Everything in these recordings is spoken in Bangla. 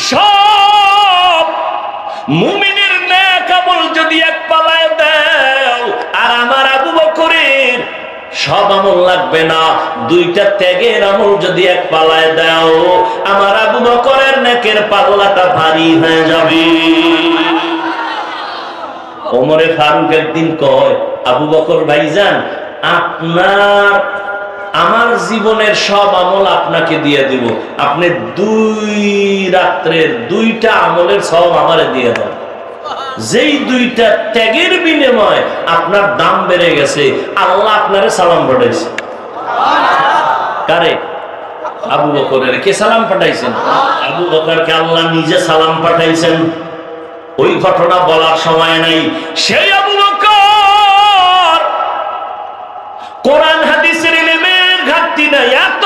সব মুমিনের নেক আমল যদি এক পালায় দাও, আর আমার আবু বকরের সব আমল লাগবে না, দুইটা ত্যাগের আমল যদি এক পালায় দাও, আমার আবু বকরের নেকের পাল্লাটা ভারী হয়ে যাবে। ওমরে ফারুক একদিন কয়, আবু বকর ভাইজান, আপনার আমার জীবনের সব আমল আপনাকে দিয়ে দিব, আপনি 2 রাত্রের 2টা আমলের সব আমারে দিয়ে দেন। যেই 2টা ত্যাগের বিনিময় আপনার দাম বেড়ে গেছে, আল্লাহ আপনারে সালাম পাঠাইছে। কারে? আবু বকরের। কে সালাম পাঠাইছেন? আবু বকরকে আল্লাহ নিজে সালাম পাঠাইছেন। ওই ঘটনা বলার সময় নাই। সেই আবু বকর কোরআন হাদিসের ইলমের ঘাটতি নাই, এত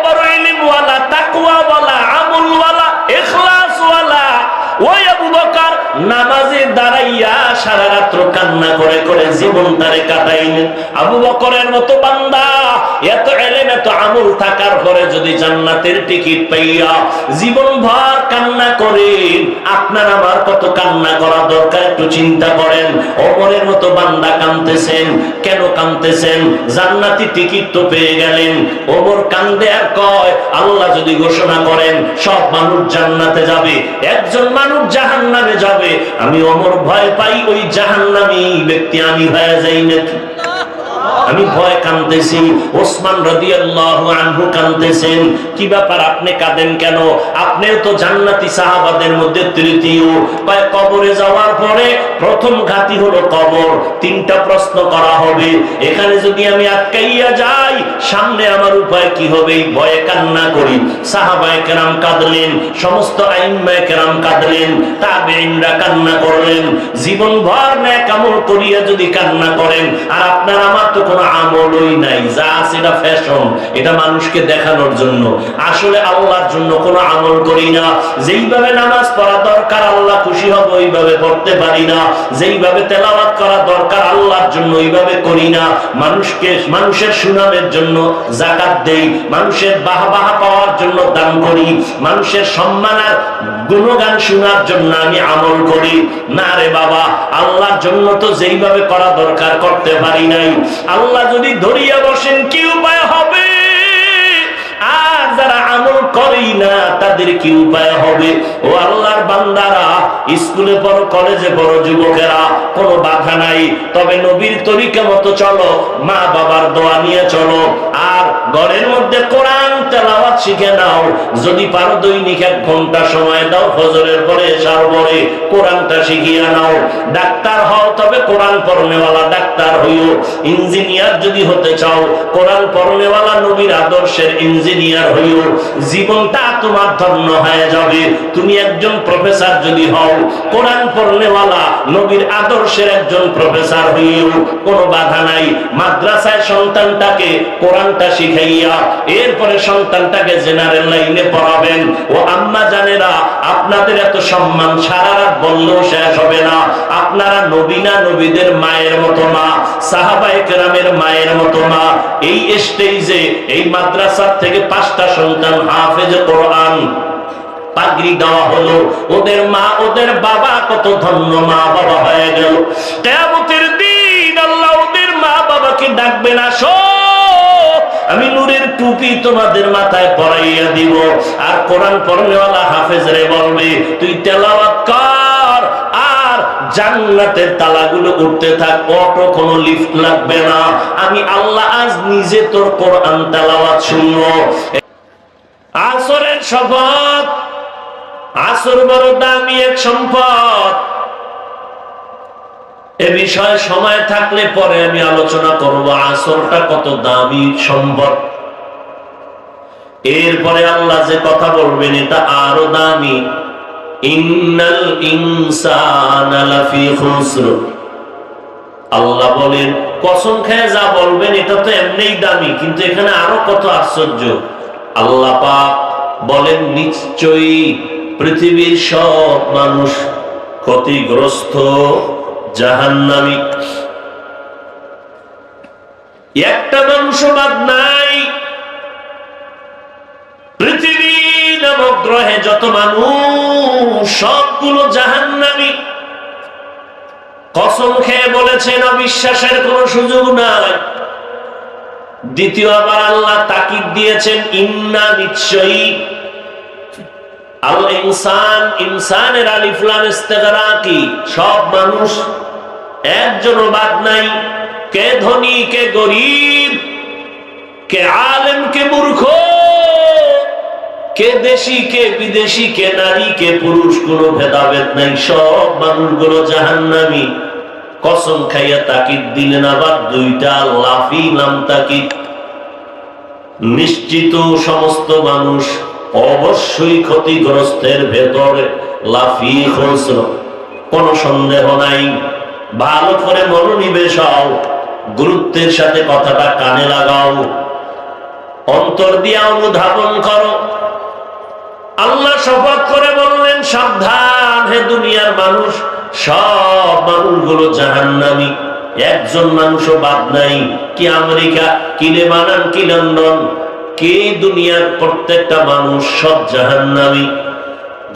বড় ইলমওয়ালা, তাকওয়াওয়ালা, আমলওয়ালা, ইখলাসওয়ালা। ওই আবু বকর নামাজে দাঁড়াইয়া সারা রাত্র কান্না করে করে জীবনটারে কাটাইলেন। আবু বকরের মতো বান্দা এত ইলম এত আমল থাকার পরে যদি জান্নাতের টিকিট পাইয়া জীবনভর কান্না করেন, আপনার আমার কত কান্না করা দরকার একটু চিন্তা করেন। ওমরের মতো বান্দা কাঁদতেছেন, কেন কাঁদতেছেন? জান্নাতি টিকিট তো পেয়ে গেলেন। ওমর কান্দে আর কয়, আল্লাহ যদি ঘোষণা করেন সব মানুষ জান্নাতে যাবে, একজন মানুষ জাহান্নামে যাবে, আমি ওমর ভয় পাই ওই জাহান্নামী ব্যক্তি আমি হয়ে যাই নাকি। আমি ভয় কাঁদতেছি। ওসমান রাদিয়াল্লাহু আনহু কাঁদতেছেন। কি ব্যাপার, আপনি কাঁদেন কেন? আপনিও তো জান্নাতি সাহাবাদের মধ্যে তৃতীয়। কবরে যাওয়ার পরে প্রথম ঘাতি হলো কবর। 3টা প্রশ্ন করা হবে, এখানে যদি আমি আটকাইয়া যাই সামনে আমার উপায় কি হবে? ভয়ে কান্না করি। সাহাবায়ে কেরাম কাঁদলেন, সমস্ত আইম্মায়ে কেরাম কাঁদলেন, তাবেঈনরা কান্না করলেন। জীবনভর নেক আমল করিয়া যদি কান্না করেন, আর আপনার আমার তো কোনো আমলই নাই, যা আছে এটা ফ্যাশন, এটা মানুষকে দেখানোর জন্য, আসলে আল্লাহর জন্য কোনো আমল করি না। যেইভাবে নামাজ পড়া দরকার আল্লাহ খুশি হবে ওইভাবে পড়তে পারি না, যেইভাবে তেলাওয়াত করা দরকার আল্লাহর জন্য ওইভাবে করি না। মানুষের সুনামের জন্য যাকাত দেই, মানুষের বাহবাহা পাওয়ার জন্য দান করি, মানুষের সম্মান আর গুণগান শোনার জন্য আমি আমল করি না। রে বাবা, আল্লাহর জন্য তো যেইভাবে করা দরকার করতে পারি নাই। আল্লাহ যদি ধরিয়া বসেন কি উপায় হবে? আর যারা আমল করেই না তাদের কি উপায় হবে? ও আল্লাহর বান্দারা, স্কুলে পড়ো, কলেজে পড়ো, যুবকেরা, কোনো বাধা নাই, তবে নবীর তরিকা মতো চলো, মা বাবার দোয়া নিয়ে চলো, আর ঘরের মধ্যে কোরআন তেলাওয়াত শিখে নাও। যদি পারো দৈনিক 1 ঘন্টা সময় দাও, ফজরের পরে এশার পরে কোরআনটা শিখিয়ে নাও। ডাক্তার হও, তবে কোরআন পড়নেওয়ালা ডাক্তার হইও। ইঞ্জিনিয়ার যদি হতে চাও, কোরআন পড়নেওয়ালা নবীর আদর্শের ইঞ্জিনিয়ার হইও। জীবনটা তোমার ধন্য হয়ে যাবে। তুমি একজন প্রফেসর যদি হও, কোরআন পড়নেওয়ালা নবীর আদর্শের একজন প্রফেসর হইও, কোনো বাধা নাই। মাদ্রাসায় সন্তানটাকে কোরআনটা শিখাইয়া এরপরে সন্তানটাকে জেনারেল লাইনে পড়াবেন। ও আম্মা জানেরা, আপনাদের এত সম্মান সারা রাত বললেও শেষ হবে না। আপনারা নবী না, নবীদের মায়ের মতো মা, সাহাবায়ে কেরামের মায়ের মতো মা। এই স্টেজে এই মাদ্রাসার থেকে 5টা সন্তান হাফেজে কোরআন, পাগড়ি দেওয়া হলো। ওদের মা ওদের বাবা কত ধন্য মা বাবা হয়ে গেল। কিয়ামতের দিন আল্লাহ ওদের মা বাবাকে ডাকবেন, আসো, আমি নূরের টুপি তোমাদের মাথায় পরাইয়া দিব। আর কোরআন পড়নেওয়ালা হাফেজরে বলবে, তুই তেলাওয়াত কর, আর জান্নাতের তালাগুলো উঠতে থাক, অটো কোনো লিফট লাগবে না। আমি আল্লাহ আজ নিজে তোর কোরআন তেলাওয়াত শুনবো। আসরের শপথ, আসর বড় দামি এক সম্পদ। এ বিষয়ে সময় থাকলে পরে আমি আলোচনা করব, আসরটা কত দামি সম্পদ। এরপরে আল্লাহ যে কথা বলবেন এটা আরো দামি। ইন্নাল ইনসানা লাফি খুসর। আল্লাহ বলেন, কসম খেয়ে যা বলবেন এটা তো এমনিই দামি, কিন্তু এখানে আরো কত আশ্চর্য। আল্লাহ পাক বলেন, নিশ্চয়ই পৃথিবীর সব মানুষ ক্ষতিগ্রস্ত, জাহান্নামী। একটা মানুষও বাদ নাই। পৃথিবী নামক গ্রহে যত মানুষ সবগুলো জাহান্নামী। কসম খেয়ে বলেছেন অবিশ্বাসের কোনো সুযোগ নাই। দ্বিতীয়বার আল্লাহ তাকিদ দিয়েছেন, ইন্না নিশ্চয়ই, আল ইনসান, ইনসানের আলিফ লাম ইস্তিগরাকি, সব মানুষ, একজনও বাদ নাই। কে ধনী, কে গরিব, কে আলেম, কে মূর্খ, কে দেশি, কে বিদেশি, কে নারী, কে পুরুষ, কোনো ভেদাভেদ নাই, সব মানুষগুলো জাহান্নামী। কসম খাইয়া তাকিদ দিলেন আবার দুইটা, লাফি লাম তাকিদ। নিশ্চিত সমস্ত মানুষ অবশ্যই ক্ষতিগ্রস্তের ভেতরে, লাফি খসর, কোন সন্দেহ নাই। ভালো করে মনোনিবেশ হও, গুরুত্বের সাথে কথাটা কানে লাগাও, অন্তর দিয়া অনুধাবন করো। আল্লাহ শপথ করে বললেন, সাবধান হে দুনিয়ার মানুষ, সব মানুষগুলো জাহান্নামী, একজন মানুষও বাদ নাই। কি আমেরিকা, কি লেবানন, কি লন্ডন, কি দুনিয়ার প্রত্যেকটা মানুষ, সব জাহান্নামী।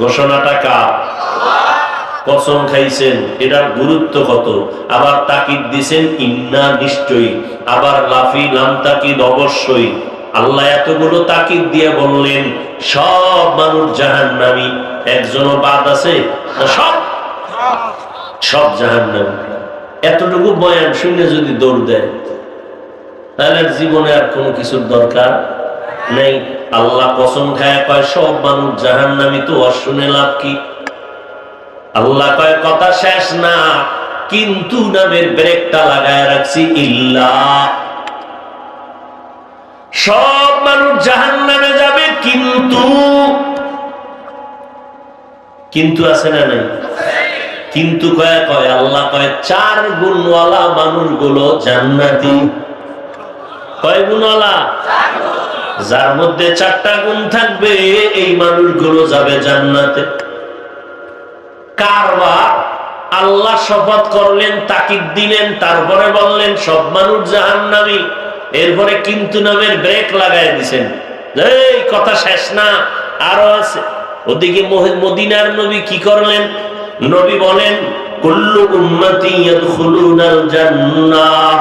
ঘোষণাটা কার? কসম খাইছেন, এটার গুরুত্ব কত। আবার তাকিদ দিছেন, ইন্না নিশ্চয়ই, আবার লাফি লাম তাকিদ অবশ্যই। আল্লাহ এতগুলো তাকিদ দিয়ে বললেন সব মানুষ জাহান্নামী, একজনও বাদ আছে? সব সব জাহান্নামী। এতটুকু বয়ান শুনে যদি দৌড় দেয়, তাহলে জীবনে আর কোনো কিছুর দরকার নেই। আল্লাহ কসম খায় কয় সব মানুষ জাহান্নামী, তো আর শুনে লাভ কি? আল্লাহ কয় কথা শেষ না, কিন্তু নামের ব্রেকটা লাগায় রাখছি, ইল্লা, সব মানুষ জাহান্নামে যাবে, কিন্তু, কিন্তু আছে না নাই? কিন্তু কয় কয় আল্লাহ কয় 4 গুণওয়ালা মানুষগুলো জান্নাতি। কয় গুণওয়ালা? যার মধ্যে 4টা গুণ থাকবে, এই মানুষগুলো যাবে জান্নাতে। কারবার আল্লাহ শপথ করলেন, তাকিদ দিলেন, তারপরে বললেন সব মানুষ জাহান্নামী, এরপরে কিন্তু নামের ব্রেক লাগাই দিছেন। এই কথা শেষ না, আরো আছে। ওদিকে মদিনার নবী কি করলেন? নবী বলেন, কুল্লু উম্মতি ইয়াদখুলুনাল জান্নাহ,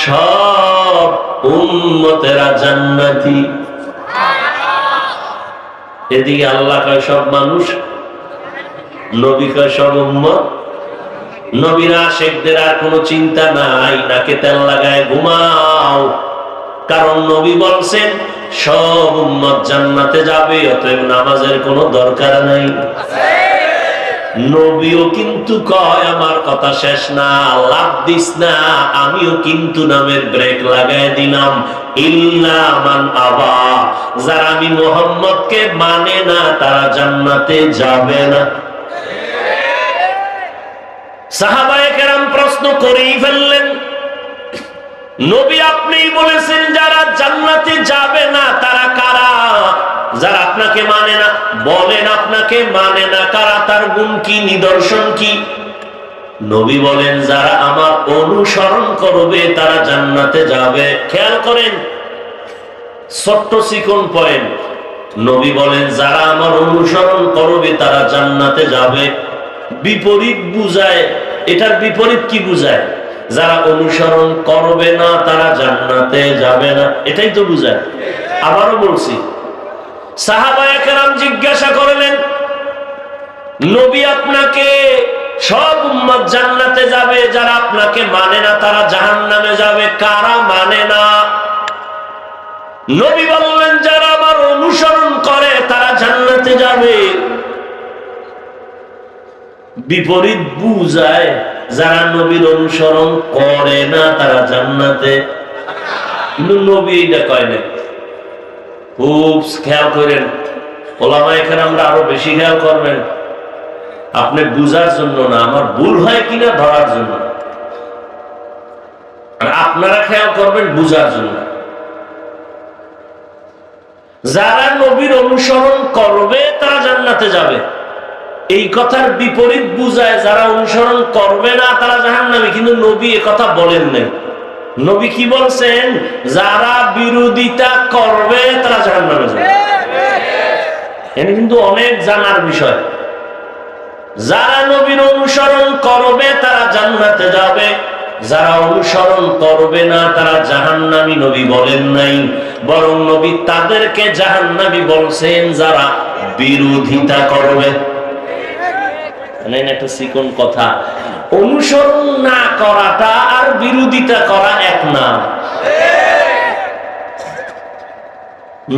সব উম্মতেরা জান্নাতি। এদিকে আল্লাহ কয় সব মানুষ, নবী কয় সব উম্মত। নবীর আশিকদের আর কোনো চিন্তা নাই, নাকে তেল লাগায় ঘুমাও, কারণ নবী বলছেন সব উম্মত জান্নাতে যাবে, অতএব নামাজের কোনো দরকার নাই। নবীও কিন্তু কয় আমার কথা শেষ না, লাভ দিস না, আমিও কিন্তু নামের ব্রেক লাগায় দিলাম, ইল্লা মান আবা, যারা আমি মুহাম্মদকে মানে না তারা জান্নাতে যাবে না। সাহাবায়ে কেরাম প্রশ্ন করেই ফেললেন, নবী আপনি বলেছেন যারা জান্নাতে যাবে না তারা কারা? যারা আপনাকে মানে না, বলেন আপনাকে মানে না কারা, তার গুণ কি, নিদর্শন কি? নবী বলেন যারা আমার অনুসরণ করবে তারা জান্নাতে যাবে। খেয়াল করেন, ছোট্ট চিকন পয়েন্ট। নবী বলেন যারা আমার অনুসরণ করবে তারা জান্নাতে যাবে। বিপরীত বুঝায়, এটার বিপরীত কি বুঝায়? যারা অনুসরণ করবে না তারা জান্নাতে যাবে না, এটাই তো বুঝায়। আবারও বলছি, সাহাবায়ে কেরাম জিজ্ঞাসা করলেন, নবী আপনাকে সব উম্মত জান্নাতে যাবে, যারা আপনাকে মানে না তারা জাহান্নামে যাবে, কারা মানে না? নবী বললেন যারা আমার অনুসরণ করে তারা জান্নাতে যাবে। বিপরীত বুঝায়, যারা নবীর অনুসরণ করে না তারা জান্নাতে। কিন্তু নবী এটা কয় না। খুব খেয়াল করেন, ওলামায়ে কেরামরা আরো বেশি খেয়াল করবেন, আপনি বুঝার জন্য না, আমার ভুল হয় কিনা ধরার জন্য। আর আপনারা খেয়াল করবেন বুঝার জন্য। যারা নবীর অনুসরণ করবে তারা জান্নাতে যাবে, এই কথার বিপরীত বুঝায় যারা অনুসরণ করবে না তারা জাহান্নামী। কিন্তু নবী এ কথা বলেন নাই। নবী কি বলছেন? যারা বিরোধিতা করবে তারা জাহান্নামে যাবে। এটা কিন্তু অনেক জানার বিষয়। যারা নবীর অনুসরণ করবে তারা জান্নাতে যাবে, যারা অনুসরণ করবে না তারা জাহান্নামী। নবী বলেন নাই, বরং নবী তাদেরকে জাহান্নামী বলছেন যারা বিরোধিতা করবে। একটা চিকন কথা, অনুসরণ না করাটা আর বিরোধিতা করা এক না।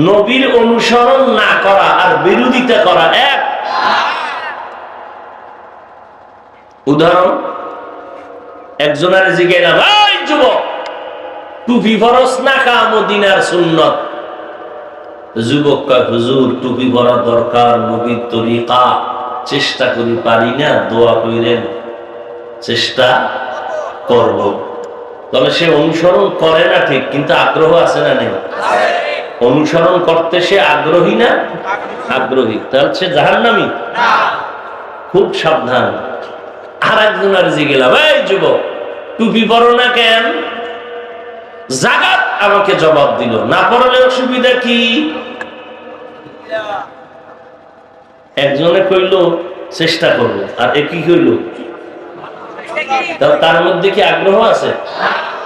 নবীর অনুসরণ না করা আর বিরোধিতা করা এক। উদাহরণ, একজনের জিজ্ঞাসা, ভাই যুবক, টুপি ফরজ না কা মদিনার সুন্নত? যুবক কয়, হুজুর টুপি পরা দরকার, নবীর তরিকা, চেষ্টা করি, পারি না, দোয়া কইরেন, চেষ্টা করব। তবে সে অনুসরণ করে না ঠিক, কিন্তু আগ্রহ আছে না নেই? অনুসরণ করতে সে আগ্রহী না? আগ্রহী। তাহলে সে জাহান্নামী? খুব সাবধান। আর একজনের জিজ্ঞাসা, ভাই যুবক টুপি পরো না কেন? জাগাত আমাকে জবাব দিল, না পড়লে অসুবিধা কি? একজনে কইল চেষ্টা করব, আর একই কইল। তার মধ্যে কি আগ্রহ আছে?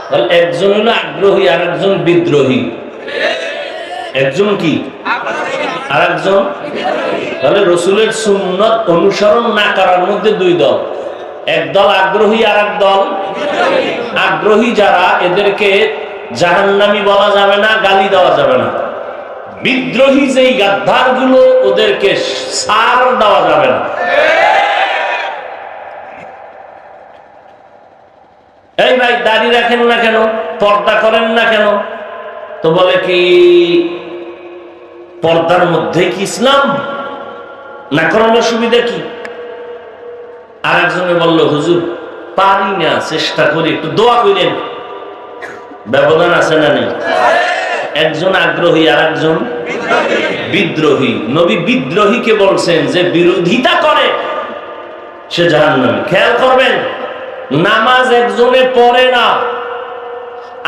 তাহলে একজন হলো আগ্রহী আর একজন বিদ্রোহী। একজন কি আর একজন? তাহলে রসুলের সুন্নত অনুসরণ না করার মধ্যে দুই দল, এক দল আগ্রহী আর এক দল আগ্রহী। যারা, এদেরকে জাহান্নামী বলা যাবে না, গালি দেওয়া যাবে না। বিদ্রোহী যেই গাদ্দার গুলো, ওদেরকে ছাড় দেওয়া যাবে না। এই ভাই দাড়ি রাখেন না কেন, পর্দা করেন না কেন? তো বলে কি পর্দার মধ্যে কি ইসলাম? না করার অসুবিধা কি? আর একজনে বলল, হুজুর পারি না, চেষ্টা করি, একটু দোয়া করেন। ব্যবধান আছে না নেই? একজন আগ্রহী আর একজন বিদ্রোহী। নবী বিদ্রোহীকে বলছেন যে বিরোধিতা করে সে জাহান্নামী। খেয়াল করবেন, নামাজ একজনে পড়ে না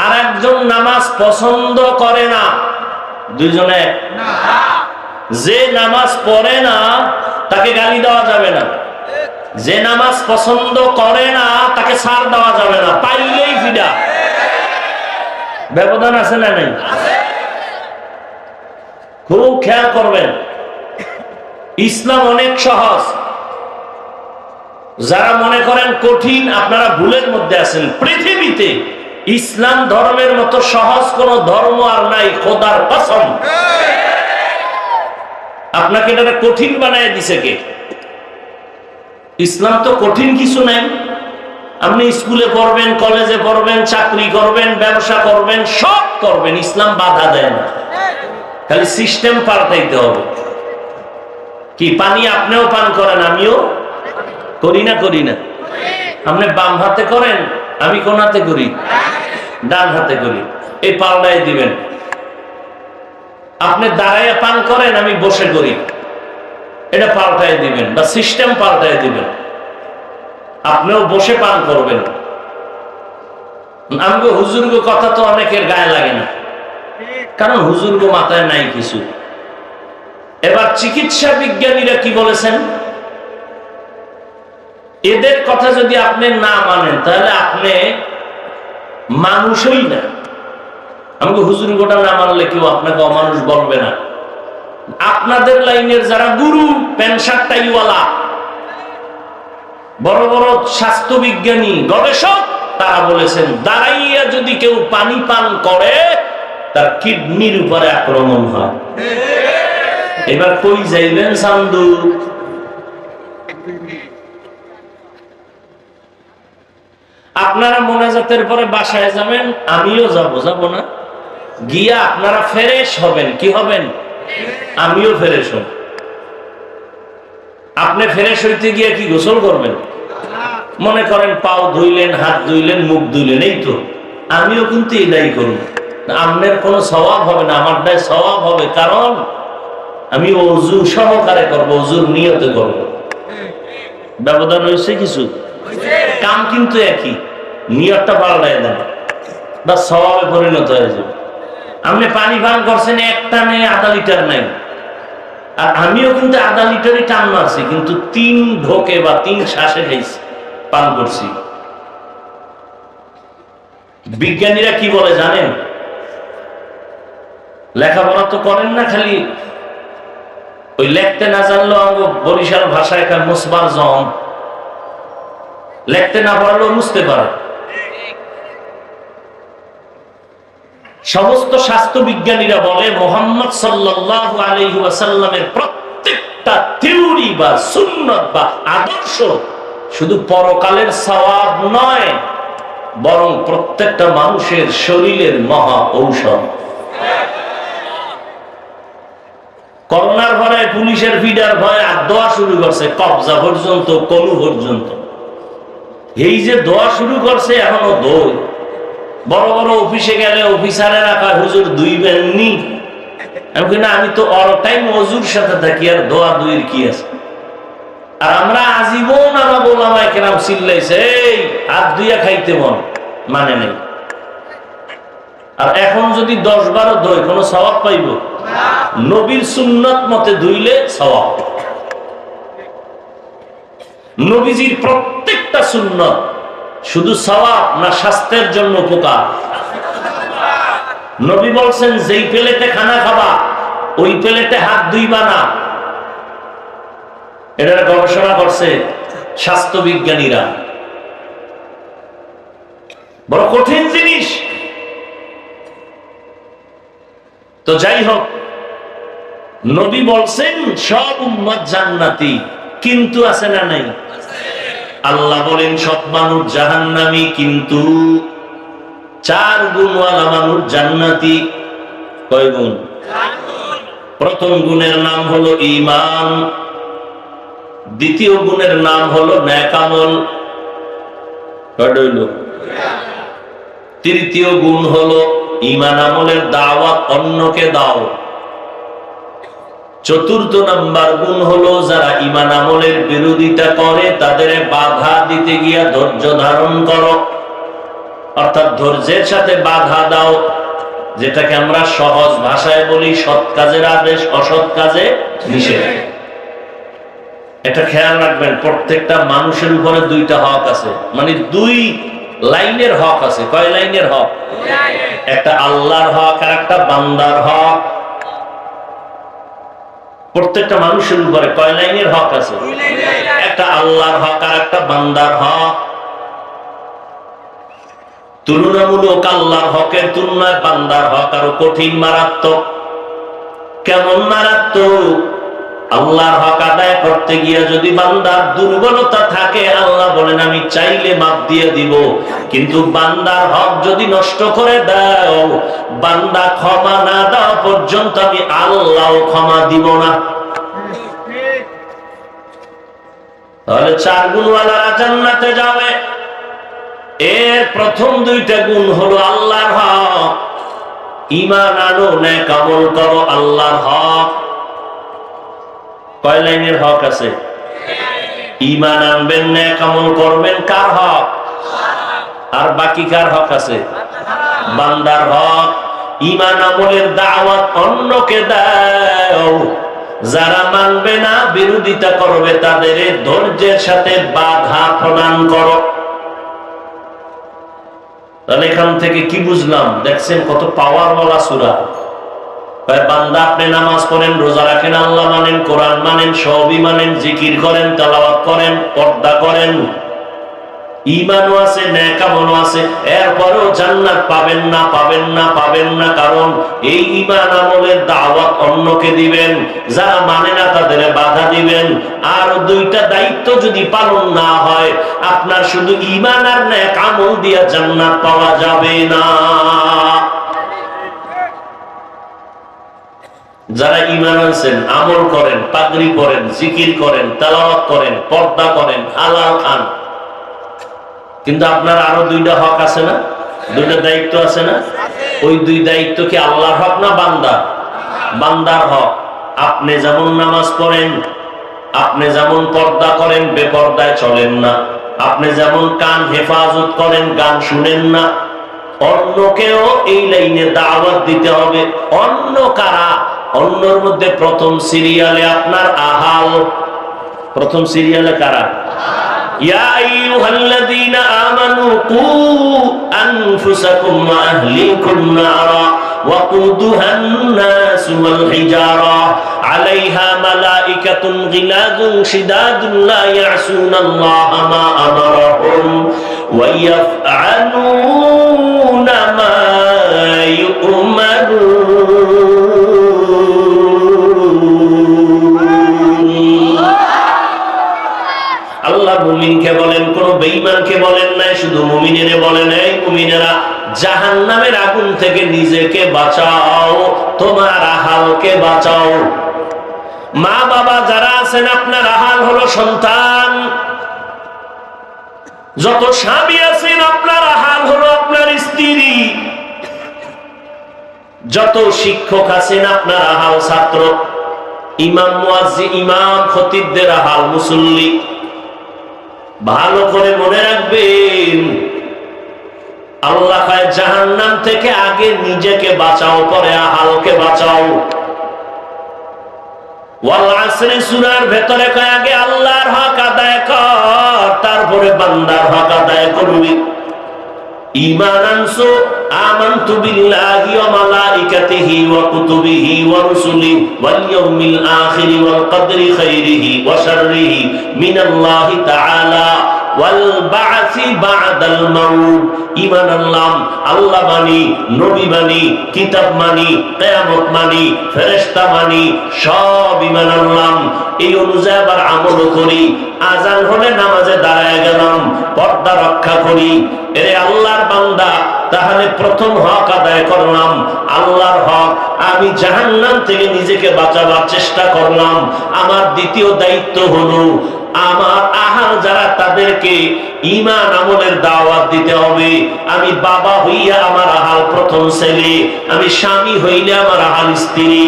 আর একজন নামাজ পছন্দ করে না, দুইজনে। যে নামাজ পড়ে না তাকে গালি দেওয়া যাবে না, যে নামাজ পছন্দ করে না তাকে ছাড় দেওয়া যাবে না, পাইলেই ফিডা। ব্যবধান আছে না নেই? খুব খেয়াল করবেন, ইসলাম অনেক সহজ। যারা মনে করেন কঠিন, আপনারা ভুলের মধ্যে আছেন। পৃথিবীতে ইসলাম ধর্মের মতো সহজ কোন ধর্ম আর নাই, খোদার কসম। আপনাকে এটা কঠিন বানায় দিছে কে? ইসলাম তো কঠিন কিছু নাই। আপনি স্কুলে পড়বেন, কলেজে পড়বেন, চাকরি করবেন, ব্যবসা করবেন, সব করবেন, ইসলাম বাধা দেয় না। খালি সিস্টেম পাল্টাইতে হবে। কি পানি আপনিও পান করেন, আমিও করি না? করি না? আপনি বাম হাতে করেন, আমি কোন হাতে করি? ডান হাতে করি। এই পাল্টাই দিবেন। আপনি দাঁড়ায় পান করেন, আমি বসে করি, এটা পাল্টাই দিবেন, বা সিস্টেম পাল্টাই দিবেন। আপনিও বসে পান করবেন। আমাকে হুজুর্গ কথা তো অনেকের গায়ে লাগে না, কারণ হুজুর্গ মাথায় নাই কিছু। এবার চিকিৎসা বিজ্ঞানীরা কি বলেছেন? এদের কথা যদি আপনি না মানেন তাহলে আপনি মানুষই না। আমাকে হুজুর্গটা না মানলে কেউ আপনাকে অমানুষ বলবে না। আপনাদের লাইনের যারা গুরু, পেনশার টাইওয়ালা, বড় বড় স্বাস্থ্য বিজ্ঞানী, গবেষক, তারা বলেছেন দাঁড়াইয়া যদি কেউ পানি পান করে তার কিডনির উপরে আক্রমণ হয়। এবার কই যাইবেন সান্দু? আপনারা মোনাজাতের পরে বাসায় যাবেন, আমিও যাব না? গিয়া আপনারা ফ্রেশ হবেন। কি হবেন? আমিও ফ্রেশ হব। আপনি ফ্রেশ হইতে গিয়ে কি গোসল করবেন? মনে করেন পাও ধুইলেন, হাত ধুইলেন, মুখ ধুইলেন, এই তো। আমিও কিন্তু এটাই করব। আপনার কোনো সওয়াব হবে না, আমারটাই সওয়াব হবে, কারণ আমি ওযু সহকারে করব, ওযুর নিয়তে করব। ব্যবধান হয়েছে কিছু? কাম কিন্তু একই, নিয়তটা পাল্টায় দেন, বা সওয়াবে পরিণত হয়ে যাবে। আপনি পানি পান করছেন, একটা নেই, আধা লিটার নাই, আর আমিও কিন্তু আধা লিটারই টান মারছি, কিন্তু 3 ঢোকে বা 3 শ্বাসে খাইছি, পান করছি। বিজ্ঞানীরা কি বলে জানেন? লেখাপড়া তো করেন না, খালি ওই লেখতে না জানলেও আঙ্গ বরিশাল ভাষায় একটা মুসবার জম, লেখতে না পারলেও বুঝতে পারে। সমস্ত স্বাস্থ্য বিজ্ঞানীরা বলে মুহাম্মদ সাল্লাল্লাহু আলাইহি ওয়াসাল্লামের প্রত্যেকটা থিওরি বা সুন্নাত বা আদর্শ শুধু পরকালের সওয়াব নয়, বরং প্রত্যেকটা মানুষের শরীরের মহা ঔষধ। করোনার ভয়ে, পুলিশের ফিডার ভয়ে আর দোয়া শুরু করছে, কবজা পর্যন্ত, কলু পর্যন্ত। এই যে দোয়া শুরু করছে, এখনো দোয়। বড় বড় অফিসে গেলে অফিসারেরা কয় হুজুর দুইবেন নি। আমি তো অল টাইম ওযুর সাথে থাকি, আর দোয়া দুইয়ের কি আছে? আর আমরা আজীবন আমার ওলামায়ে কেরাম চিল্লাইছে, এই হাত দুইয়া খাইতে মানে নেই। আর এখন যদি 10-12 দই কোনো সওয়াব পাইব? নবীর সুন্নাত মতে ধুইলে সওয়াব। নবীজির প্রত্যেকটা সুন্নাত শুধু সওয়াব না স্বাস্থ্যের জন্য উপকার? নবী বলছেন যেই প্লেটে খানা খাবা ওই প্লেটে হাত ধুইবা না। এটার গবেষণা করছে স্বাস্থ্য বিজ্ঞানীরা। বড় কঠিন জিনিস। তো যাই হোক, নবী বলছেন সব উম্মত জান্নাতি, কিন্তু আছে না নাই? আল্লাহ বলেন সব মানুষ জাহান্নামী, কিন্তু 4 গুণওয়ালা মানুষ জান্নাতি। কয় গুণ? প্রথম গুণের নাম হলো ঈমান, দ্বিতীয় গুণের নাম হলো নেক আমল, তৃতীয় গুণ হলো ঈমান আমলের দাওয়াত অন্যকে দাও, চতুর্থ নাম্বার গুণ হলো যারা ঈমান আমলের বিরোধিতা করে তাদের বাধা দিতে গিয়া ধৈর্য ধারণ করো, অর্থাৎ ধৈর্যের সাথে বাধা দাও, যেটাকে আমরা সহজ ভাষায় বলি সৎ কাজের আদেশ, অসৎ কাজে নিষেধ। এটা খেয়াল রাখবেন, প্রত্যেকটা মানুষের উপরে 2টা হক আছে, মানে 2 লাইনের হক আছে। কয় লাইনের হক? একটা আল্লাহর হক আর একটা বান্দার হক। প্রত্যেকটা মানুষের উপরে কয় লাইনের হক আছে? একটা আল্লাহর হক আর একটা বান্দার হক। তুলনামূলক আল্লাহর হকের তুলনায় বান্দার হক আরো কঠিন, মারাত্মক। কেমন মারাত্মক? আল্লাহর হক আদায় করতে গিয়ে যদি বান্দার দুর্বলতা থাকে, আল্লাহ বলেন আমি চাইলে মাফ দিয়ে দিব, কিন্তু বান্দার হক যদি নষ্ট করে দাও, বান্দা ক্ষমা না দেওয়া পর্যন্ত আমি আল্লাহ ক্ষমা দিব না। তাহলে 4 গুণওয়ালারা জান্নাতে যাবে। এর প্রথম 2টা গুণ হলো আল্লাহর হক। ঈমান আনো, নেক আমল করো, আল্লাহর হক। কয় লাইনের হক আছে? ঈমান আনবেন, নেক আমল করবেন, কার হক? আর বাকি কার হক আছে? বান্দার হক। ঈমান আমলের দাওয়াত অন্যকে দাও, যারা মানবে না, বিরোধিতা করবে, তাদের ধৈর্যের সাথে বাধা প্রদান করো। তাহলে এখান থেকে কি বুঝলাম? দেখছেন কত পাওয়ারওয়ালা সূরা। বান্দা আপনি নামাজ পড়েন, রোজা রাখেন, আল্লাহ মানেন, কোরআন মানেন, সবই মানেন, জিকির করেন, তেলাওয়াত করেন, পর্দা করেন, ঈমানও আছে, নেক আমলও আছে, এরপরেও জান্নাত পাবেন না, পাবেন না, পাবেন না। কারণ এই ঈমান আমলের দাওয়াত অন্যকে দিবেন, যারা মানে না তাদের বাধা দিবেন। আর 2টা দায়িত্ব যদি পালন না হয়, আপনার শুধু ঈমান আর নেক আমল দিয়া জান্নাত পাওয়া যাবে না। যারা ঈমান আনছেন, আমল করেন, পাগড়ি পরেন, জিকির করেন, তেলাওয়াত করেন, পর্দা করেন, হালাল খান, কিন্তু আপনার আরো 2টা হক আছে না? 2টা দায়িত্ব আছে না? ওই 2 দায়িত্ব কি আল্লাহর হক না বান্দার? বান্দার হক। আপনি যেমন নামাজ পড়েন, আপনি যেমন পর্দা করেন, বেপর্দায় চলেন না, আপনি যেমন কান হেফাজত করেন, গান শুনেন না, অন্যকেও এই লাইনে দাওয়াত দিতে হবে। অন্য কারা? অন্যর মধ্যে প্রথম সিরিয়ালে আপনার আহাল। প্রথম সিরিয়ালে কারা? ইয়া আইয়ুহাল্লাযীনা আমানু কু আনফুসাকুম ওয়া আহলিকুম নারা وقودها الناس والحجارة عليها ملائكة غلاظ شداد لا يعصون الله ما أمرهم ويفعلون ما يؤمرون। আল্লাহ মুমিনকে বলেন, কোন বেঈমানকে বলেন নাই, শুধু মুমিনেরে বলেন, এই মুমিনেরা জাহান্নামের আগুন থেকে নিজেকে বাঁচাও, তোমার আহালকে বাঁচাও। মা বাবা যারা আছেন, আপনার আহাল হলো সন্তান। যত স্বামী আছেন, আপনার আহাল হলো আপনার স্ত্রী। যত শিক্ষক আছেন, আপনার আহাল ছাত্র। ইমাম মুয়াজ্জিন, ইমাম খতিবদের আহাল মুসল্লি। ভালো করে মনে রাখবেন, আল্লাহ কয় জাহান্নাম থেকে আগে নিজেকে বাঁচাও, পরে আহালকে বাঁচাও। ওয়াল আসরি সূরার ভেতরে কয় আগে আল্লাহর হক আদায় কর, তারপরে বান্দার হক আদায় করবি। ঈমান আনছো, আমানতু বিল্লাহি ওয়া মালাইকাতিহি ওয়া কুতুবিহি ওয়া রুসুলিহি ওয়াল ইয়াউমিল আখির ওয়াল কদরি খাইরিহি ওয়া শাররিহি মিনাল্লাহি তাআলা ওয়াল বা'সি বা'দাল মাউত। ঈমান আনলাম, আল্লাহ মানি, নবী মানি, কিতাব মানি, কিয়ামত মানি, ফেরেশতা মানি, সব ঈমান আনলাম। এই অনুযায়ী আবার আমল করি। আজান হলে নামাজে দাঁড়ায় গেলাম, পর্দা রক্ষা করি। এরে আল্লাহর বান্দা, তাহলে প্রথম হক আদায় করলাম, আল্লাহর হক। আমি জাহান্নাম থেকে নিজেকে বাঁচাবার চেষ্টা করলাম। আমার দ্বিতীয় দায়িত্ব হলো আমার আহাল যারা, তাদেরকে ঈমান আমলের দাওয়াত দিতে হবে। আমি বাবা হইয়া আমার আহাল প্রথম ছেলে, আমি স্বামী হইলে আমার আহাল স্ত্রী।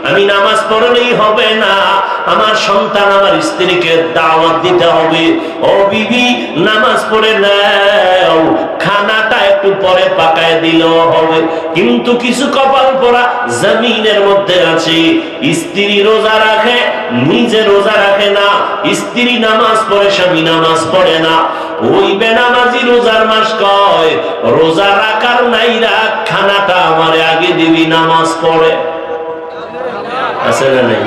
আমি নামাজ পড়লেই হবে না, আমার সন্তান, আমার স্ত্রীকে দাওয়াত দিতে হবে। ও বিবি, নামাজ পড়ে নাও, খানাটা একটু পরে পাকায় দিলেও হবে। কিন্তু কিছু কপাল পোড়া জমিনের মধ্যে আছে, স্ত্রী রোজা রাখে, নিজে রোজা রাখে না। স্ত্রী নামাজ পড়ে, স্বামী নামাজ পড়ে না। ওই বেনামাজি রোজার মাস কয়, রোজা রাখার নাই রাখ, খানাটা আমারে আগে দিবি, নামাজ পড়ে। আছে না নেই?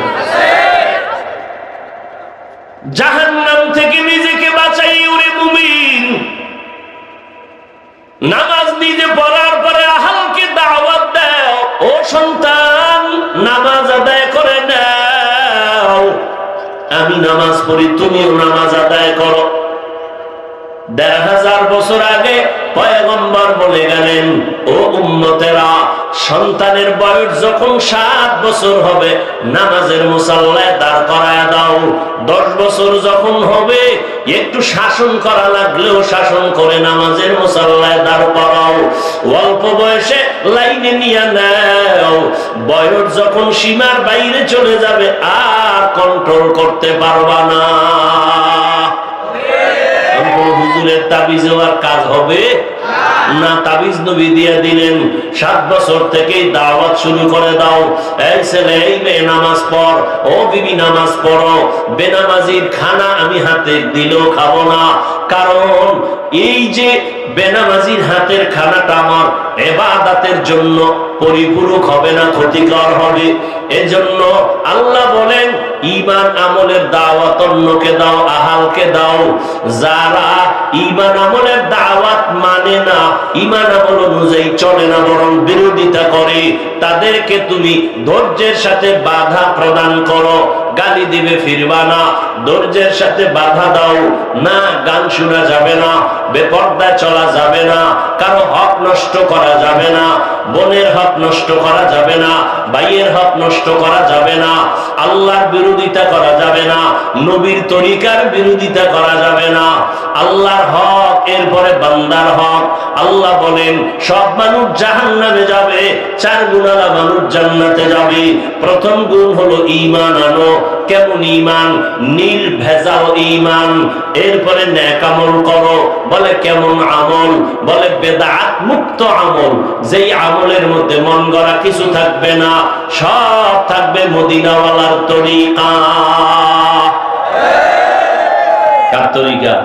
জাহান্নাম থেকে নিজেকে বাঁচাই ওরে মুমিন। নামাজ নিজে পড়ার পরে আহালকে দাওয়াত দাও, ও সন্তান নামাজ আদায় করে নাও। আমি নামাজ পড়ি, তুমিও নামাজ আদায় করো। ১৫০০ বছর আগে পয়গম্বর বলে গেলেন, ও উম্মতেরা, সন্তানের বয়স যখন ৭ বছর হবে, নামাজের মুসাল্লায় দাঁড় করায় দাও। ১০ বছর যখন হবে, একটু শাসন করা লাগলেও শাসন করে নামাজের মুসাল্লায় দাঁড় করাও। অল্প বয়সে লাইনে নিয়ে নাও। বয়স যখন সীমার বাইরে চলে যাবে, আর কন্ট্রোল করতে পারবা না। হুজুরের তাবিজে আর কাজ হবে না। তাবিজ নবী দিয়ে দিলেন, ৭ বছর থেকেই দাওয়াত শুরু করে দাও। এই ছেলে, এই মেয়ে নামাজ পড়, ও বিবি নামাজ পড়ো। বেনামাজির খানা আমি হাতে দিলেও খাবো না। কারণ এই যে বেনামাজির হাতের খানাটা আমার ইবাদতের জন্য পরিপূরক হবে না, ক্ষতিকর হবে। এজন্য আল্লাহ বলেন, ঈমান আমলের দাওয়াত অন্যকে দাও, আহালকে দাও। যারা ঈমান আমলের দাওয়াত মানে না, ঈমান আমল অনুযায়ী চলে না, বরং বিরোধিতা করে, তাদেরকে তুমি ধৈর্যের সাথে বাধা প্রদান করো। গালি দিবে, ফিরবা না, ধৈর্যের সাথে বাধা দাও। না, গান শোনা যাবে না, বেপর্দায় চলা যাবে না, কারো হক নষ্ট করা যাবে না, বোনের হক নষ্ট করা যাবে না, ভাইয়ের হক নষ্ট করা যাবে না, আল্লাহর বিরোধিতা করা যাবে না, নবীর তরিকার বিরোধিতা করা যাবে না। আল্লাহর হক, এরপরে বান্দার হক। আল্লাহ বলেন, সব মানুষ জাহান্নামে যাবে, 4 গুণালা মানুষ জান্নাতে যাবে। প্রথম গুণ হলো ঈমান আনো। কেমন ঈমান? নির্ভেজাল ঈমান, এরপরে নেক আমল করো। বলে কেমন আমল? বলে বেদাত মুক্ত আমল, যেই আমলের মধ্যে মন গড়া কিছু থাকবে না, সব থাকবে মদিনাওয়ালার তরিকা। কার তরিকা?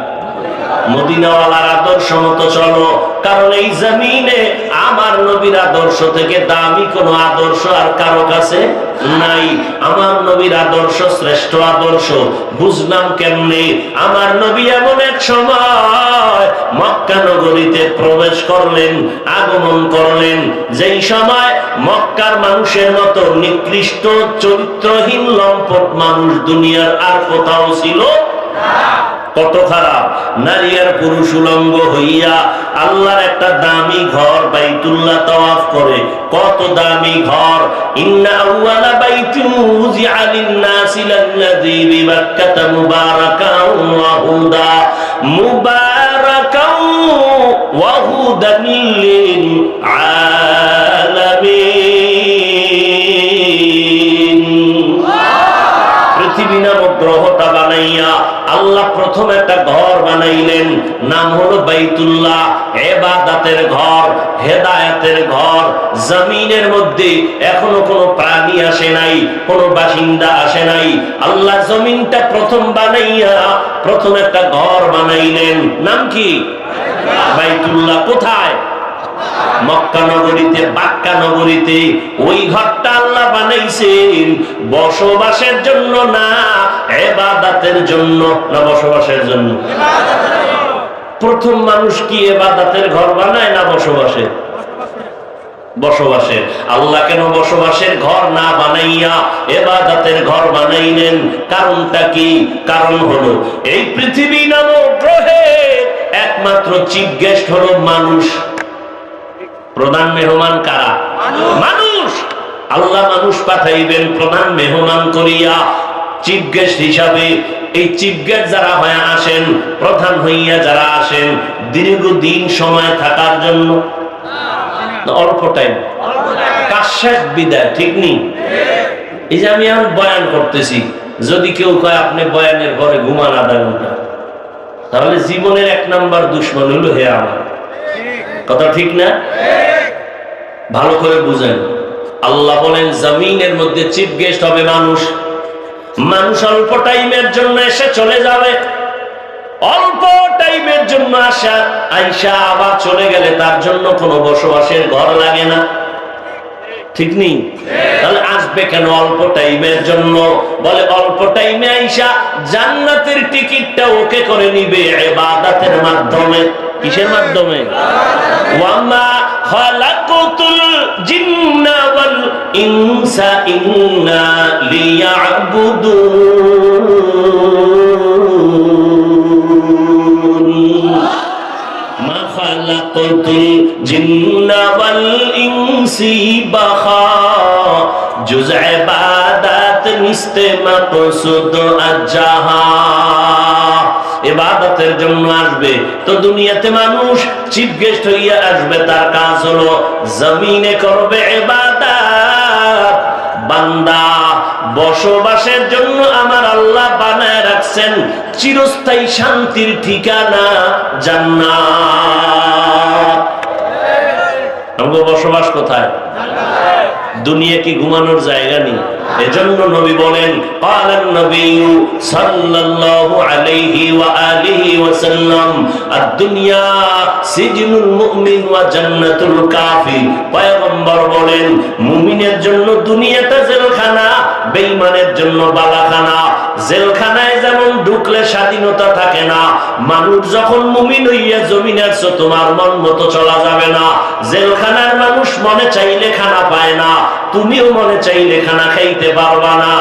মদিনাওয়ালার আদর্শ মতো চলো। কারণ এই জমিনে আমার নবীর আদর্শ থেকে দামি কোন আদর্শ আর কারো কাছে নাই। আমার নবীর আদর্শ শ্রেষ্ঠ আদর্শ। বুঝলাম কেমনে? আমার নবী এমন এক সময় মক্কা নগরীতে প্রবেশ করলেন, আগমন করলেন, যেই সময় মক্কার মানুষের মতো নিকৃষ্ট চরিত্রহীন লম্পট মানুষ দুনিয়ার আর কোথাও ছিল না। কত খারাপ! নারী আর পুরুষ উলঙ্গ হইয়া আল্লাহর একটা দামি ঘর বাইতুল্লাহ তাওয়াফ করে। কত দামি ঘর! ইন্না আউয়ালা বাইতিন উযিআ লিন-নাসি লাল্লাযী বিবাক্কাতা মুবারাকান ওয়া হুদা, মুবারাকান ওয়া হুদান লিল আলামিন। পৃথিবী নামক গ্রহটা বানাইয়া আল্লাহ প্রথম একটা ঘর বানাইলেন, নাম হলো বাইতুল্লাহ। ইবাদতের ঘর, হেদায়েতের ঘর। জমিনের মধ্যে এখনো কোনো প্রাণী আসে নাই, কোনো বাসিন্দা আসে নাই। আল্লাহ জমিনটা প্রথম বানাইয়া প্রথম একটা ঘর বানাইলেন, নাম কি? বাইতুল্লাহ। কোথায়? মক্কা নগরীতে, বাক্কা নগরীতে। ওই ঘরটা আল্লাহ বানাইছেন বসবাসের জন্য না, ইবাদতের জন্য। না বসবাসের জন্য? প্রথম মানুষ কি ইবাদতের ঘর বানায় না বসবাসের? বসবাসের। আল্লাহ কেন বসবাসের ঘর না বানাইয়া ইবাদতের ঘর বানাইলেন? কারণটা কি? কারণ হলো এই পৃথিবী নামক গ্রহের একমাত্র চিফ গেস্ট হলো মানুষ। প্রধান মেহমান কারা? মানুষ। আল্লাহ মানুষ পাঠাইবেন প্রধান মেহমান করিয়া, চিফ গেস্ট হিসাবে। এই চিফ গেস্ট যারা হয়ে আসেন, প্রধান হইয়া যারা আসেন, দীর্ঘদিন সময় থাকার জন্য? অল্প টাইম, কাজ শেষ, বিদায়। ঠিক নেই? এই যে আমি এখন বয়ান করতেছি, যদি কেউ কয় আপনি বয়ানের ঘরে ঘুমান আধা ঘন্টা, তাহলে জীবনের এক নাম্বার দুশ্মন হলো হে আমার। কথা ঠিক না? ভালো করে বুঝেন। আল্লাহ বলেন জমিনের মধ্যে চিফ গেস্ট হবে মানুষ। মানুষ অল্প টাইমের জন্য এসে চলে যাবে, অল্প টাইমের জন্য আসা আইসা আবার চলে গেলে তার জন্য কোনো বসবাসের ঘর লাগে না। ঠিক নেই? তাহলে আসবে কেন? অল্প টাইমের জন্য। বলে অল্প টাইমে আইসা জান্নাতের টিকিটটা ওকে করে নিবে ইবাদতের মাধ্যমে। কিসের মাধ্যমে? ওয়ামা খালাকুতুল জিন্না ওয়াল ইনসা ইল্লা লিয়াবুদুন। মা খালাকুতুল জিন্না ওয়াল ইনসি বাখা, জুজ ইবাদত নিস্তে মাকসুদ আজাহা। ইবাদতের জন্য আসবে তো দুনিয়াতে মানুষ চিফ গেস্ট হইয়া আসবে। তার কাজ হলো জমিনে করবে ইবাদত। বান্দা বসবাসের জন্য আমার আল্লাহ বানায় রাখছেন চিরস্থায়ী শান্তির ঠিকানা জান্নাত। আমাদের বসবাস কোথায়? দুনিয়া কি ঘুমানোর জায়গা নেই? এজন্য নবী বলেন, ক্বালান নবী সাল্লাল্লাহু আলাইহি ওয়া আলিহি ওয়াসাল্লাম, আদ-দুনিয়া সিজনুল মুমিন ওয়া জান্নাতুল কাফির। পয়গম্বর বলেন, মুমিনের জন্য দুনিয়াটা জেলখানা, বেঈমানের জন্য বালাখানা। জেলখানায় যেমন ঢুকলে স্বাধীনতা থাকে না, মানুষ যখন মুমিন হইয়া জমিনে আসছো তোমার মন মতো চলা যাবে না। জেলখানার মানুষ মনে চাইলে খানা পায় না, তুমিও মনে চাইলে খানা খাইতে পারবা না।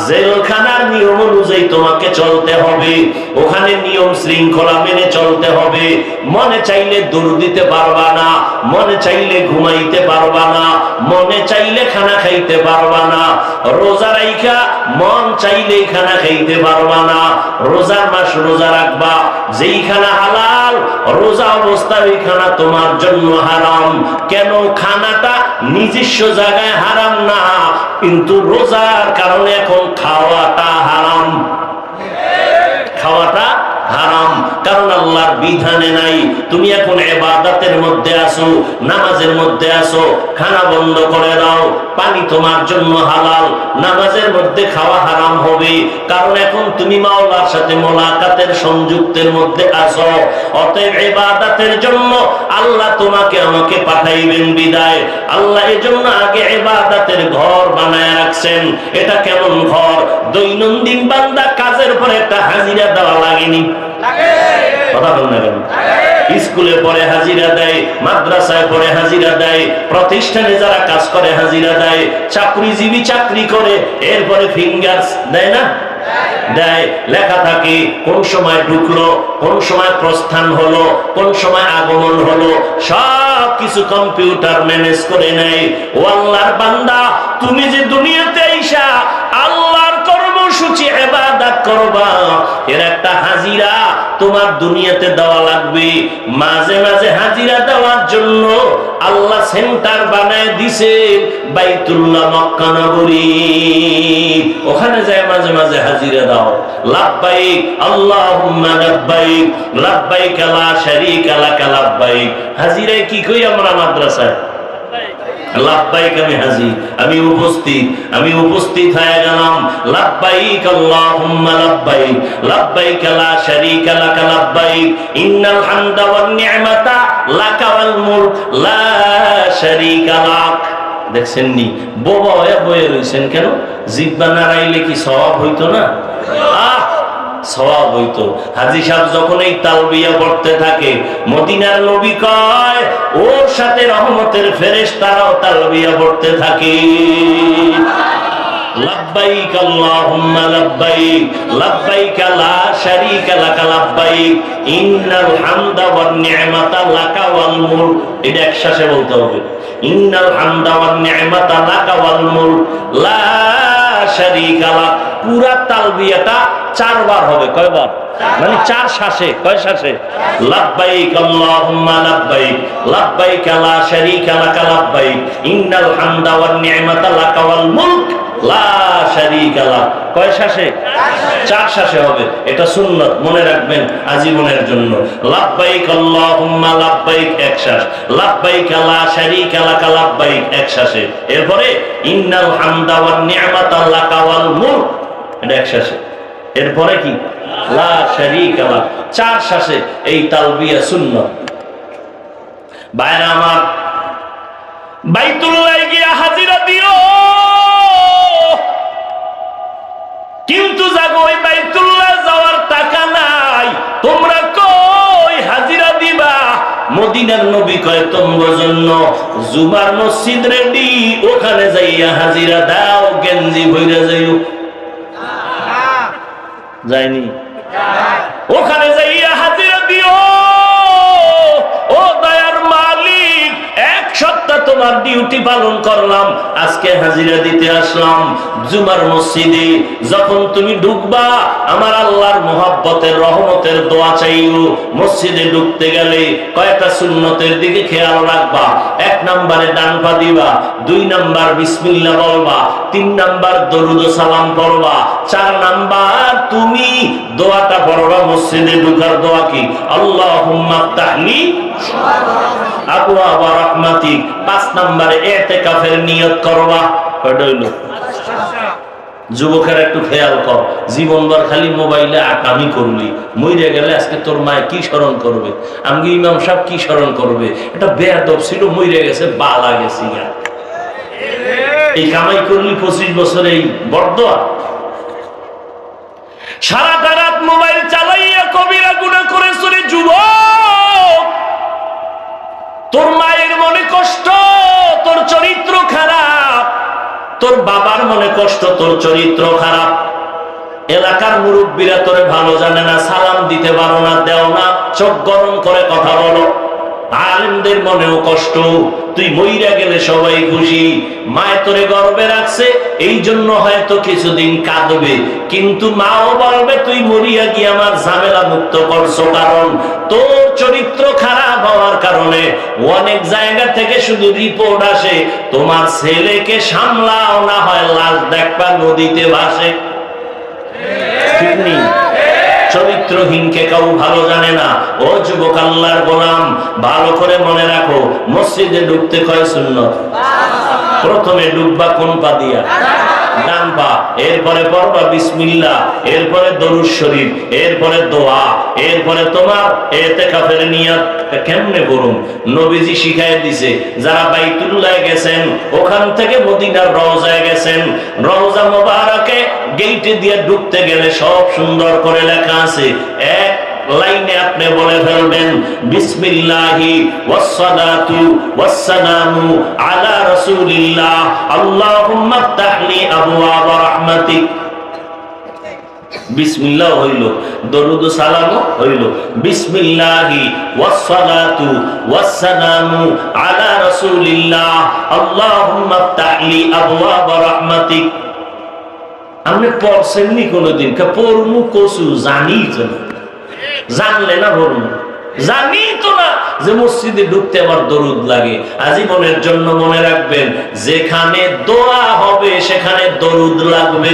জেলখানার নিয়ম অনুযায়ী তোমাকে চলতে হবে, ওখানে নিয়ম শৃঙ্খলা মেনে চলতে হবে। মনে চাইলে দৌড় দিতে পারবা না, মনে চাইলে ঘুমাইতে পারবা না, মনে চাইলে খানা খাইতে পারবা না। রোজা রাইখা মন চাইলে খানা খাইতে পারবা না। রোজার মাস রোজা রাখবা, যেই খানা হালাল রোজা অবস্থায় ওই খানা তোমার জন্য হারাম। কেন? খানাটা নিজস্ব জায়গায় হারাম না, কিন্তু রোজার কারণে এখন খাওয়াটা হারাম। খাওয়াটা হারাম, কারণ আল্লাহর বিধানে নাই। তুমি এখন ইবাদতের মধ্যে আসো, নামাজের মধ্যে আসো, খানা বন্ধ করে দাও, পানি তোমার জন্য হালাল, নামাজের মধ্যে খাওয়া হারাম হবে, কারণ এখন তুমি মাওলার সাথে মোলাকাতের সংযুক্তের মধ্যে আসো। অতএব ইবাদতের জন্য আল্লাহ তোমাকে আমাকে পাঠাইবেন বিদায়, আল্লাহ এজন্য আগে ইবাদতের ঘর বানায় রাখছেন। এটা কেমন ঘর? দৈনন্দিন বান্দা কাজের পরে একটা হাজিরা দেওয়া লাগেনি? কথা বল না কেন? স্কুলে পড়ে হাজিরা দেয়, মাদ্রাসায় পড়ে হাজিরা দেয়, প্রতিষ্ঠানে যারা কাজ করে হাজিরা দেয়, চাকরিজীবী চাকরি করে এরপরে ফিঙ্গার্স দেয় না? দেয়। লেখা থাকে কোন সময় ঢুকলো, কোন সময় প্রস্থান হলো, কোন সময় আগমন হলো, সব কিছু কম্পিউটার ম্যানেজ করে নেয়। ও আল্লাহর বান্দা, তুমি যে দুনিয়াতে আইসা আল্লাহর কর্মসূচি ইবাদত করবা, এর একটা হাজিরা তোমার দুনিয়াতে দেওয়া লাগবে। মাঝে মাঝে হাজিরা দেওয়ার জন্য আল্লাহ সেন্টার বানায় দিছে বাইতুল্লাহ মক্কা নগরী, ওখানে যায় মাঝে মাঝে হাজিরা দাও। লাব্বাইক আল্লাহুম্মা লাব্বাইক, লাব্বাইক লা শারীকা লাক লাব্বাইক। হাজিরায় কি কই আমরা মাদ্রাসায়? লাব্বাইক, আমি হাজির, আমি উপস্থিত হয়ে গেলাম। লাব্বাইক আল্লাহুম্মা লাব্বাইক, লাব্বাইক লা শারীকা লাক লাব্বাইক, ইন্নাল হামদা ওয়ান নি'মাতা লাকা ওয়াল মুলক লা শারীকা লাক। দেখছেন নি বোবা হয়ে বয়ে রইছেন কেন? জিহ্বা নাড়াইলে কি সওয়াব হইতো না? সওয়াব হইতো। হাজী সাহেব যখন এই তালবিয়া পড়তে থাকে, মদিনার নবী কয় ওর সাথে রহমতের ফেরেশতারাও তালবিয়া পড়তে থাকে। লাব্বাইক আল্লাহুম্মা লাব্বাইক, লাব্বাইক লা শারীকা লাক লাব্বাইক, ইন্নাল হামদা ওয়ান নি'মাতা লাকা ওয়াল মুলক। এটা একসাথে বলতে হবে, ইন্নাল হামদা ওয়ান নি'মাতা লাকা ওয়াল মুলক লা শারীকা লাক। পুরা তালবিয়াটা 4 বার হবে। কয়বার? মানে 4 শ্বাসে। কয় শ্বাসে? লাব্বাইক আল্লাহুম্মা লাব্বাইক, লাব্বাইক লা শারীকা লাক লাব্বাইক, ইন্নাল হামদা ওয়ান নি'মাতা লাকা ওয়াল মুলক লা শারীকা লাক। কয় শ্বাসে? 4 শ্বাসে হবে। এটা সুন্নাত, মনে রাখবেন আজীবনের জন্য। লাব্বাইক আল্লাহুম্মা লাব্বাইক 1 শ্বাস, লাব্বাইক লা শারীকা লাক লাব্বাইক 1 শ্বাসে। এরপরে ইন্নাল হামদা ওয়ান নি'মাতা লাকা ওয়াল মুলক, এটা 1 শ্বাসে। এরপরে কি? লা শারীকা লাক, 4 শ্বাসে। এই তালবিয়া সুন্নাত। ভাইরা আমার, বাইতুল্লাহ গিয়া হাজিরা দিও, কিন্তু জাগো ওই বাইতুল্লাহ যাওয়ার টাকা নাই, তোমরা কই হাজিরা দিবা? মদিনার নবী কয় তোমার জন্য জুমার মসজিদ রেডি, ওখানে যাইয়া হাজিরা দাও, গেঞ্জি ভইরা যাইও। যায়নি? ওখানে যাইয়া হাজিরা দিও। ও দয়ার মালিক, 1 সপ্তাহ তোমার ডিউটি পালন করলাম, আজকে হাজিরা দিতে আসলাম জুমার মসজিদে। যখন তুমি ঢুকবা, আমার আল্লাহর মুহাব্বতের রহমতের দোয়া চাইও। মসজিদে ঢুকতে গেলে কয়েকটা সুন্নতের দিকে খেয়াল রাখবা। 1 নম্বরে ডান পা দিবা, 2 নম্বর বিসমিল্লাহ বলবা, 3 নম্বর দরুদ ও সালাম পড়বা, 4 নম্বর তুমি দোয়াটা পড়বা। মসজিদে ঢুকার দোয়া কি? আল্লাহুম্মা আফতাহলি আবওয়াবা রাহমাতিক। 5 নম্বরে ইতিকাফের নিয়ত করবা। কয়টা হইল? যুবকের একটু খেয়াল কর, জীবনভর খালি মোবাইলে আকামি করলি, মইরে গেলে আজকে তোর মায় কি স্মরণ করবে, আমি ইমাম সাহেব কি স্মরণ করবে? এটা বেয়াদব ছিল, মইরে গেছে, বালা গেছি। এই কামাই করলি 25 বছর, এই বরদোয়া। সারাটা রাত মোবাইল চালাইয়া কবিরা গুনাহ করেছ রে যুবক। তোর মায়ের মনে কষ্ট, তোর চরিত্র খারাপ। তোর বাবার মনে কষ্ট, তোর চরিত্র খারাপ। এলাকার মুরব্বীরা তোরে ভালো জানে না, সালাম দিতে পারো না, দেও না, চোখ গরম করে কথা বলো। আলেমদের মনেও কষ্ট, তুই মইরা গেলে সবাই খুশি। মায় তোরে গর্বে রাখছে, এই জন্য হয়তো কিছুদিন কাঁদবে, কিন্তু মাও বলবে তুই মরিয়া গিয়ে আমার ঝামেলা মুক্ত করছো। কারণ তোর চরিত্র খারাপ হওয়ার কারণে অনেক জায়গা থেকে শুধু রিপোর্ট আসে, তোমার ছেলেকে সামলাও, না হয় লাশ দেখবা নদীতে ভাসে। ঠিক নেই? চরিত্র চরিত্রহীনকে কেউ ভালো জানে না। ও যুবক আল্লাহর গোলাম, ভালো করে মনে রাখো, মসজিদে ঢুকতে কয় সুন্নত? প্রথমে ঢুকবা কোন পা দিয়া? ডান পা। এরপরে পড়বা বিসমিল্লাহ, এরপরে দরুদ শরীফ, এরপরে দোয়া, এরপরে তোমার ইতিকাফের নিয়ত। কেমনে করুন? নবীজি শিখাই দিছে। যারা বাইতুল্লাহ গেছেন, ওখান থেকে মদিনার রওজায় গেছেন, রওজা মোবারকে গেইটে দিয়ে ঢুকতে গেলে সব সুন্দর করে লেখা আছে। এক লাইনে আপনি বলে ফেলবেন, বিসমিল্লাহি ওয়াসসালাতু ওয়াসসালামু আলা রাসূলিল্লাহ, আল্লাহুম্মা ইফতাহলি আবওয়াব রাহমাতিক। বিসমিল্লাহ হইল, দরুদ ও সালাম হইল। বিসমিল্লাহি ওয়াসসালাতু ওয়াসসালামু আলা রাসূলিল্লাহ, আল্লাহুম্মা ইফতাহলি আবওয়াব রাহমাতিক। আপনি পড়ছেন নি কোনদিন? পড়মু কসু জানি তো না, জানলে না বলুন, জানি তো না যে মসজিদে ঢুকতে আবার দরুদ লাগে। আজীবনের জন্য মনে রাখবেন, যেখানে দোয়া হবে সেখানে দরুদ লাগবে।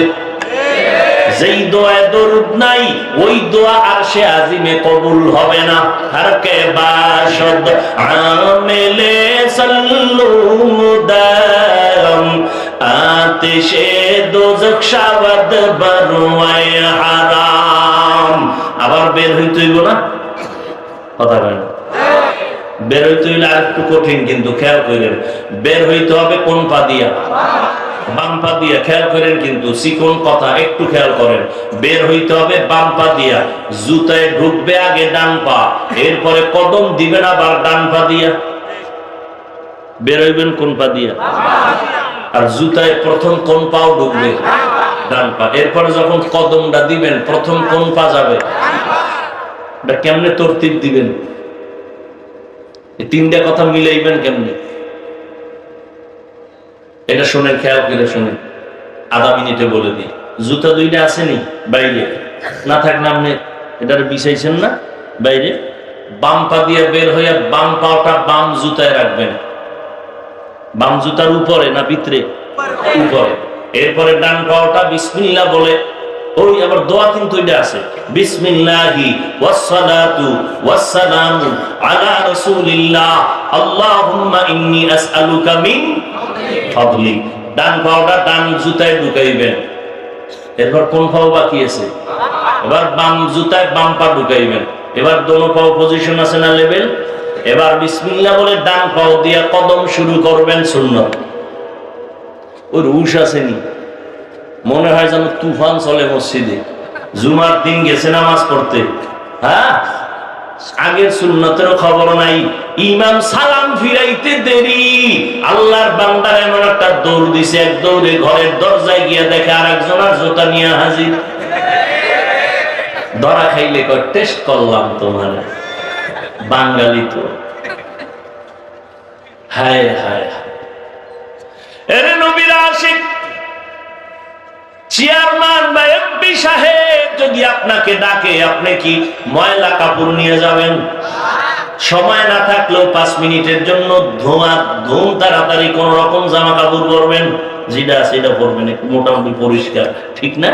যেই দোয়ায় দরুদ নাই, ওই দোয়া আরশে আজিমে কবুল হবে না। আর কে বাশদ আমেলে সাল্লু মুদাম, আতিশে দোজখ শাওয়াদ বরওয়ায় হারাম। আবার বের হইতে হইব না? কথা বলেন। বের হইতে হইলে আর একটু কঠিন, কিন্তু খেয়াল করেন, বের হইতে হবে কোন পা দিয়া? বাম পা দিয়া। খেয়াল করেন, কিন্তু চিকন কথা, একটু খেয়াল করেন। বের হইতে হবে বাম পা দিয়া। জুতায় ঢুকবে আগে ডান পা, এরপরে কদম দিবেন আবার ডান পা দিয়া। বের হইবেন কোন পা দিয়া? আর জুতায় প্রথম কোন পাও ঢুকবে? ডান পা। এরপরে যখন কদমটা দিবেন, প্রথম কোন পা যাবে? কেমনে তরতিব দিবেন? এই তিনটা কথা মিলাইবেন কেমনে? এটা শুনেন, খেয়াল করে শুনেন, আধা মিনিটে বলে দিই। জুতা দুইটা আসেনি বাইরে, না থাকলে আপনি এটার বিছাইছেন না বাইরে। বাম পা দিয়ে বের হইয়া বাম পাটা বাম জুতায় রাখবেন। বাম জুতার উপরে না ভিতরে? উপরে। এরপরে ডান পাটা বিসমিল্লাহ বলে, ওই আবার দোয়া কিন্তু এটা আছে, বিসমিল্লাহি ওয়াসসালাতু ওয়াসসালামু আলা রাসূলিল্লাহ, আল্লাহুম্মা ইন্নী আসআলুকা মিন ফাদলি। ডান পাওটা ডান জুতায় ঢুকাইবেন। এরপর কোন পাও বাকি আছে? এবার বাম জুতায় বাম পা ঢুকাইবেন। এবার দোনো পাও পজিশন আছে না, লেভেল। এবার বিসমিল্লাহ বলে ডান পাও দিয়া কদম শুরু করবেন, সুন্নাত। ওই রুশ আসেনি, মনে হয় যেন তুফান চলে মসজিদে। জুমার দিন গেছে নামাজ পড়তে, হ্যাঁ, আগের সুন্নতেরও খবর নাই। ইমাম সালাম ফিরাইতে দেরি, আল্লাহর বান্দার এমন একটা দৌড় দিছে, এক দৌড়ে ঘরের দরজায় গিয়া দেখে আর একজনের জুতা নিয়ে হাজির। ধরা খাইলে কয়, টেস্ট করলাম তোমার। বাঙালি তো, হায় হায়। এরে নবীর আশিক চেয়ারম্যান বা এমপি সাহেব যদি আপনাকে ডাকে, আপনি কি ময়লা কাপড় নিয়ে যাবেন? সময় না থাকলেও 5 মিনিটের জন্য ধুম তাড়াতাড়ি কোন রকম জামা কাপড় পরবেন, যেটা সেটা পরবেন, একটু মোটামুটি পরিষ্কার, ঠিক না?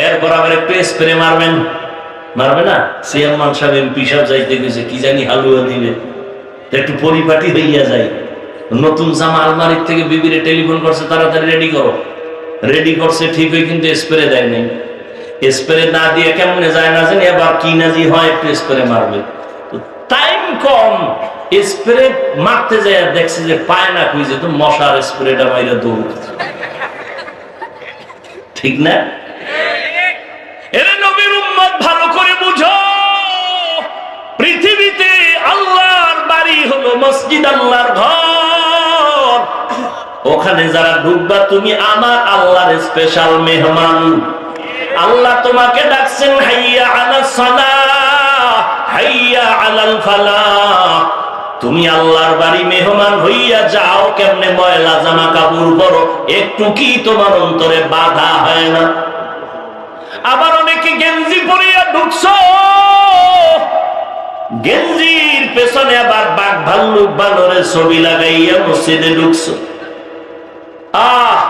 এরপর আবার একটু স্প্রে মারবেন, মারবে না? চেয়ারম্যান সাহেব এমপি সাহেব যাইতে গেছে, কি জানি হালুয়া দিবে, একটু পরিপাটি হইয়া যায়। নতুন জামা আলমারির থেকে বিবিরে টেলিফোন করছে, তাড়াতাড়ি রেডি করো। রেডি করছে ঠিকই, কিন্তু স্প্রে দেয় নাই। স্প্রে না দিয়ে কেমনে যায় না জানি, আবার কি নাজি হয়, একটু স্প্রে মারবে। টাইম কম, স্প্রে মারতে যায়, দেখছে যে পায় না, খুঁজে তো মশার স্প্রেটা মাইরা দৌড়, ঠিক না? এরে নবীর উম্মত, ভালো করে বুঝো, পৃথিবীতে আল্লাহর বাড়ি হলো মসজিদ, আল্লাহর ঘর। ওখানে যারা ঢুকবা, তুমি আমার আল্লাহর স্পেশাল মেহমান। আল্লাহ তোমাকে ডাকছেন, হাইয়া আলাস সালাহ, হাইয়া আলাল ফালাহ। তুমি আল্লাহর বাড়ি মেহমান হইয়া যাও, কেমনে ময়লা জামা কাপড় পরো, একটু কি তোমার অন্তরে বাধা হয় না? আবার অনেকে গেঞ্জি পরিয়া ঢুকছো, গেঞ্জির পেছনে আবার বাঘ ভাল্লুক বানরের ছবি লাগাইয়া মসজিদে ঢুকছো।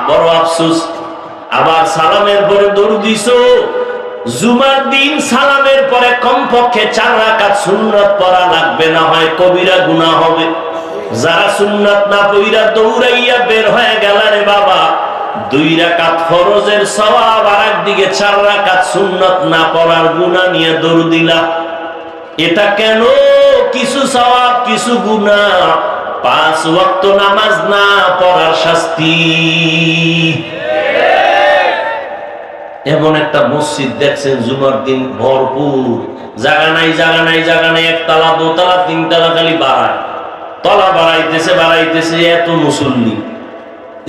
বড় আফসোস। আবার সালামের পরে দৌড় দিছো, জুমার দিন সালামের পরে কমপক্ষে 4 রাকাত সুন্নাত পড়া লাগবে, না হয় কবিরা গুনাহ হবে। যারা সুন্নাত না পড়া দৌড়াইয়া বের হয়ে গেল রে বাবা, 2 রাকাত ফরজের সওয়াব আর একদিকে 4 রাকাত সুন্নাত না পড়ার গুনাহ নিয়ে দৌড় দিলা। এটা কেন? কিছু সওয়াব কিছু গুনাহ, 5 ওয়াক্ত নামাজ না পড়ার শাস্তি। এমন একটা মসজিদ দেখছেন জুমার দিন ভরপুর, জায়গা নাই জায়গা নাই জায়গা নাই, 1 তলা 2 তলা 3 তলা খালি বাড়ায়, তলা বাড়াইতেছে এত মুসল্লি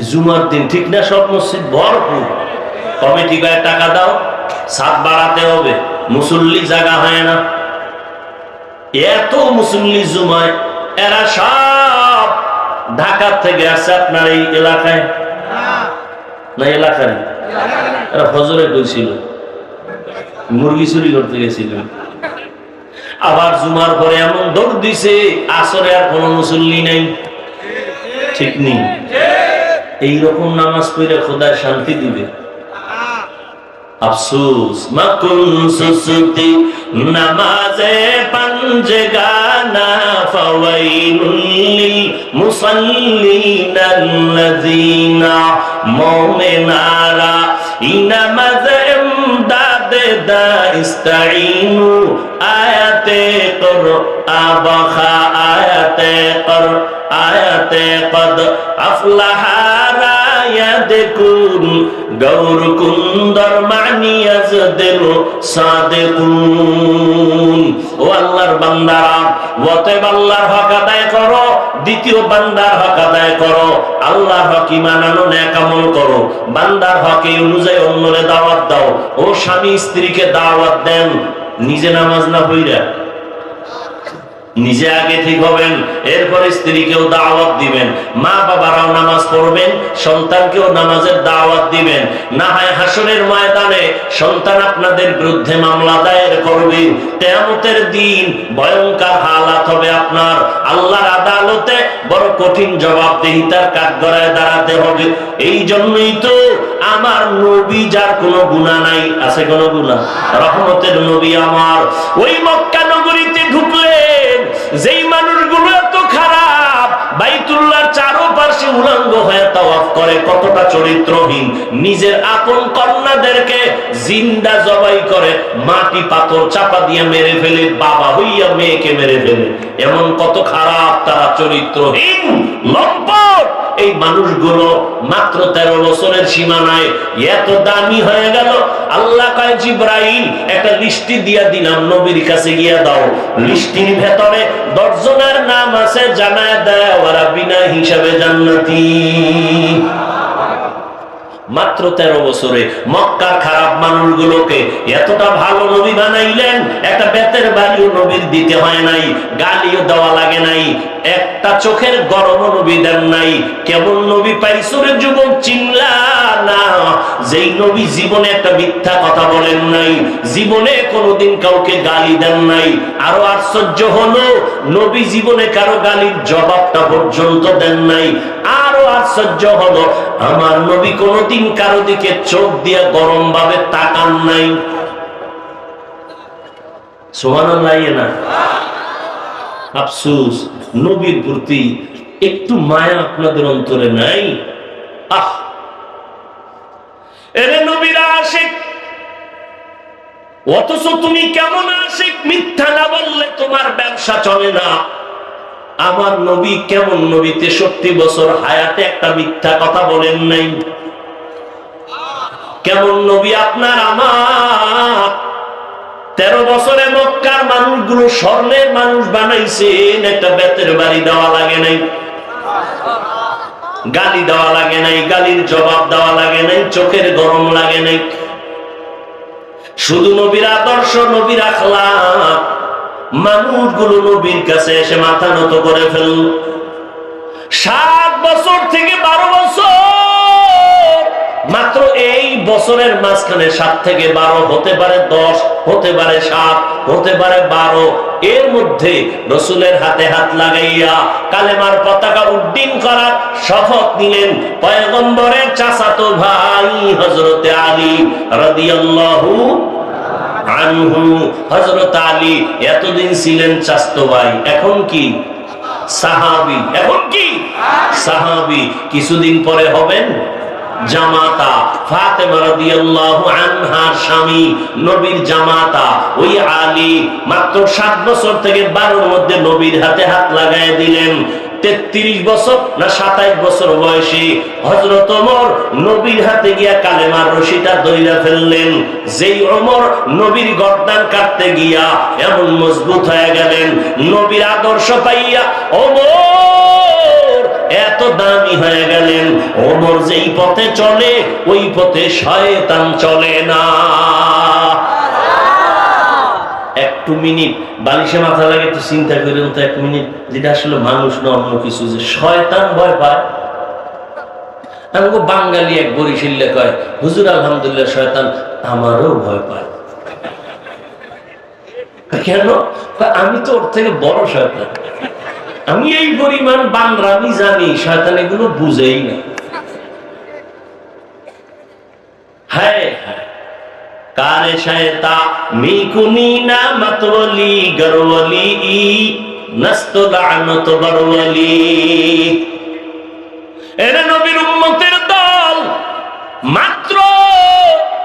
জুমার দিন, ঠিক না? সব মসজিদ ভরপুর। কমিটি গায়ে টাকা দাও, ছাদ বাড়াতে হবে, মুসল্লি জায়গা হয় না, এত মুসল্লি জুমায়। এরা সব ঢাকা থেকে আসছে আপনার এই এলাকায় না? এলাকায় এরা ফজরে কইছিল, মুরগি চুরি করতে গেছিল, আবার জুমার পরে এমন দৌড় দিছে, আসরে আর কোন মুসল্লি নাই, ঠিক নেই। এইরকম নামাজ পড়ে খোদার শান্তি দিবে? আফসোস। মাকুন সুসুতি নামাজে পাঞ্জগানা ফাওয়াইলুল লিল মুসাল্লিনা আল্লাযিনা মুমিনারা ইনামাজ ইমদাদে দা ইস্তাইনু আয়াতে কর আবাখা আয়াতে কর আয়াতে কদ আফলাহা দেখুন গৌর কুন্দর মানিয়াজদের সাদেকুন। ও আল্লাহর বান্দারা, অতএব আল্লাহর হক আদায় করো, দ্বিতীয় বান্দার হক আদায় করো, আল্লাহর হক মানানো নেক আমল করো, বান্দার হক এই অনুযায়ী অন্যরে দাওয়াত দাও। ও স্বামী স্ত্রীকে দাওয়াত দেন, নিজে নামাজ না পড়া নিজে আগে ঠিক হবেন, এরপরে স্ত্রীকেও দাওয়াত দিবেন, মা বাবারাও নামাজ পড়বেন, সন্তানকেও নামাজের দাওয়াত দিবেন। না হয় হাসরের ময়দানে সন্তান আপনাদের বিরুদ্ধে মামলা দায়ের করবে, কিয়ামতের দিন ভয়ঙ্কর হালাত হবে আপনার, আল্লাহর আদালতে বড় কঠিন জবাবদিহিতার কাঠগড়ায় দাঁড়াতে হবে। এই জন্যই তো আমার নবী, যার কোনো গুনাহ নাই, আছে কোনো গুনাহ? রহমতের নবী আমার ওই মক্কা নগরীতে ঢুকলেন, যেই মানুষগুলো এত খারাপ, বাইতুল্লাহর চারপাশে উলঙ্গ হয়ে তাওয়াফ করে, কতটা চরিত্রহীন, নিজের আপন কন্যাদেরকে জিন্দা জবাই করে, মাটি পাথর চাপা দিয়ে মেরে ফেলে, বাবা হইয়া মেয়েকে মেরে ফেলে, এমন কত খারাপ তারা, চরিত্রহীন, লম্পট। এই মানুষগুলো মাত্র 13 বছরের সীমানায় এত দামি হয়ে গেল। আল্লাহ কয়, জিবরাইল একটা লিস্টি দিয়া দিলাম, নবীর কাছে গিয়া দাও, লিস্টির ভেতরে 10 জনের নাম আছে, জানায় দেয় ওরা বিনা হিসাবে জান্নাতি। মাত্র 13 বছরে মক্কার খারাপ মানুষগুলোকে এতটা ভালো নবী বানাইলেন, একটা বেতের বাড়িও নবীর দিতে হয় নাই, গালিও দেওয়া লাগে নাই, একটা চোখের গরম নবী দেন নাই। কেমন নবী পাইছো রে যুবক, চিনলা না? যেই নবী জীবনে একটা মিথ্যা কথা বলেন নাই, জীবনে কোনোদিন কাউকে গালি দেন নাই। আরো আশ্চর্য হলো, নবী জীবনে কারো গালির জবাবটা পর্যন্ত দেন নাই। আরো আশ্চর্য হলো, আমার নবী কোনোদিন কারো দিকে চোখ দিয়ে গরম ভাবে তাকান নাই। সুবহানাল্লাহ না? আফসোস, নবীর প্রতি একটু মায়া আপনাদের অন্তরে নাই। আহ, এরে নবীর আশিক, অথচ তুমি কেমন আশিক, মিথ্যা না বললে তোমার ব্যবসা চলে না। আমার নবী কেমন নবী, 63 বছর হায়াতে একটা মিথ্যা কথা বলেন নাই। কেমন নবী আপনার আমার, 13 বছরে মক্কার মানুষগুলো স্বর্ণের মানুষ বানাইছেন, একটা বেতের বাড়ি দেওয়া লাগে নাই, গালি দেওয়া লাগে নাই, গালির জবাব দেওয়া লাগে নাই, চোখের গরম লাগে নাই। শুধু নবীর আদর্শ, নবীর আখলাক, মানুষগুলো নবীর কাছে এসে মাথা নত করে ফেল। 7 বছর থেকে 12 বছর, মাত্র এই বছরের মাঝখানে 7 থেকে 12, হতে পারে 10, হতে পারে 7, হতে পারে 12, এর মধ্যে রাসূলের হাতে হাত লাগাইয়া কালেমার পতাকা উড্ডীন করার শপথ নিলেন পয়গম্বরের চাচাতো ভাই হযরতে আলী রাদিয়াল্লাহু। আনহু। হযরত আলী এতদিন ছিলেন চাচতো ভাই, এখন কি সাহাবী, এখন কি সাহাবী, কিছুদিন পরে হবেন জামাতা। ফাতেমা রাদিয়াল্লাহু আনহার স্বামী, নবীর জামাতা ওই আলী মাত্র 7 বছর থেকে 12-র মধ্যে নবীর হাতে হাত লাগায় দিলেন। 33 বছর না 27 বছর বয়সে হযরত ওমর নবীর হাতে গিয়া কালেমার রশিটা ধইরা ফেললেন। যেই ওমর নবীর গর্দান কাটতে গিয়া এমন মজবুত হয়ে গেলেন, নবীর আদর্শ পাইয়া ওমর এত দামি হয়ে গেলেন। ওমর যেই পথে চলে ওই পথে শয়তান চলে না। একটু মিনিট বালিশে মাথা লাগে একটু চিন্তা করেন তো, 1 মিনিট, যেটা আসলে মানুষ না অন্য কিছু, যে শয়তান ভয় পায়। আমাকে বাঙালি এক বরিশালে কয়, হুজুর আলহামদুলিল্লাহ শয়তান আমারও ভয় পায়। কেন? আমি তো ওর থেকে বড় শয়তান, আমি এই পরিমাণ বাংলামি জানি, শয়তান এগুলো বুঝেই না। হ্যাঁ হ্যাঁ, কারে শয়তা মিকুনি না মতওয়ালি গরওয়ালি নস্ত লানত বরওয়ালি। এর নবীর উম্মতের দল, মাত্র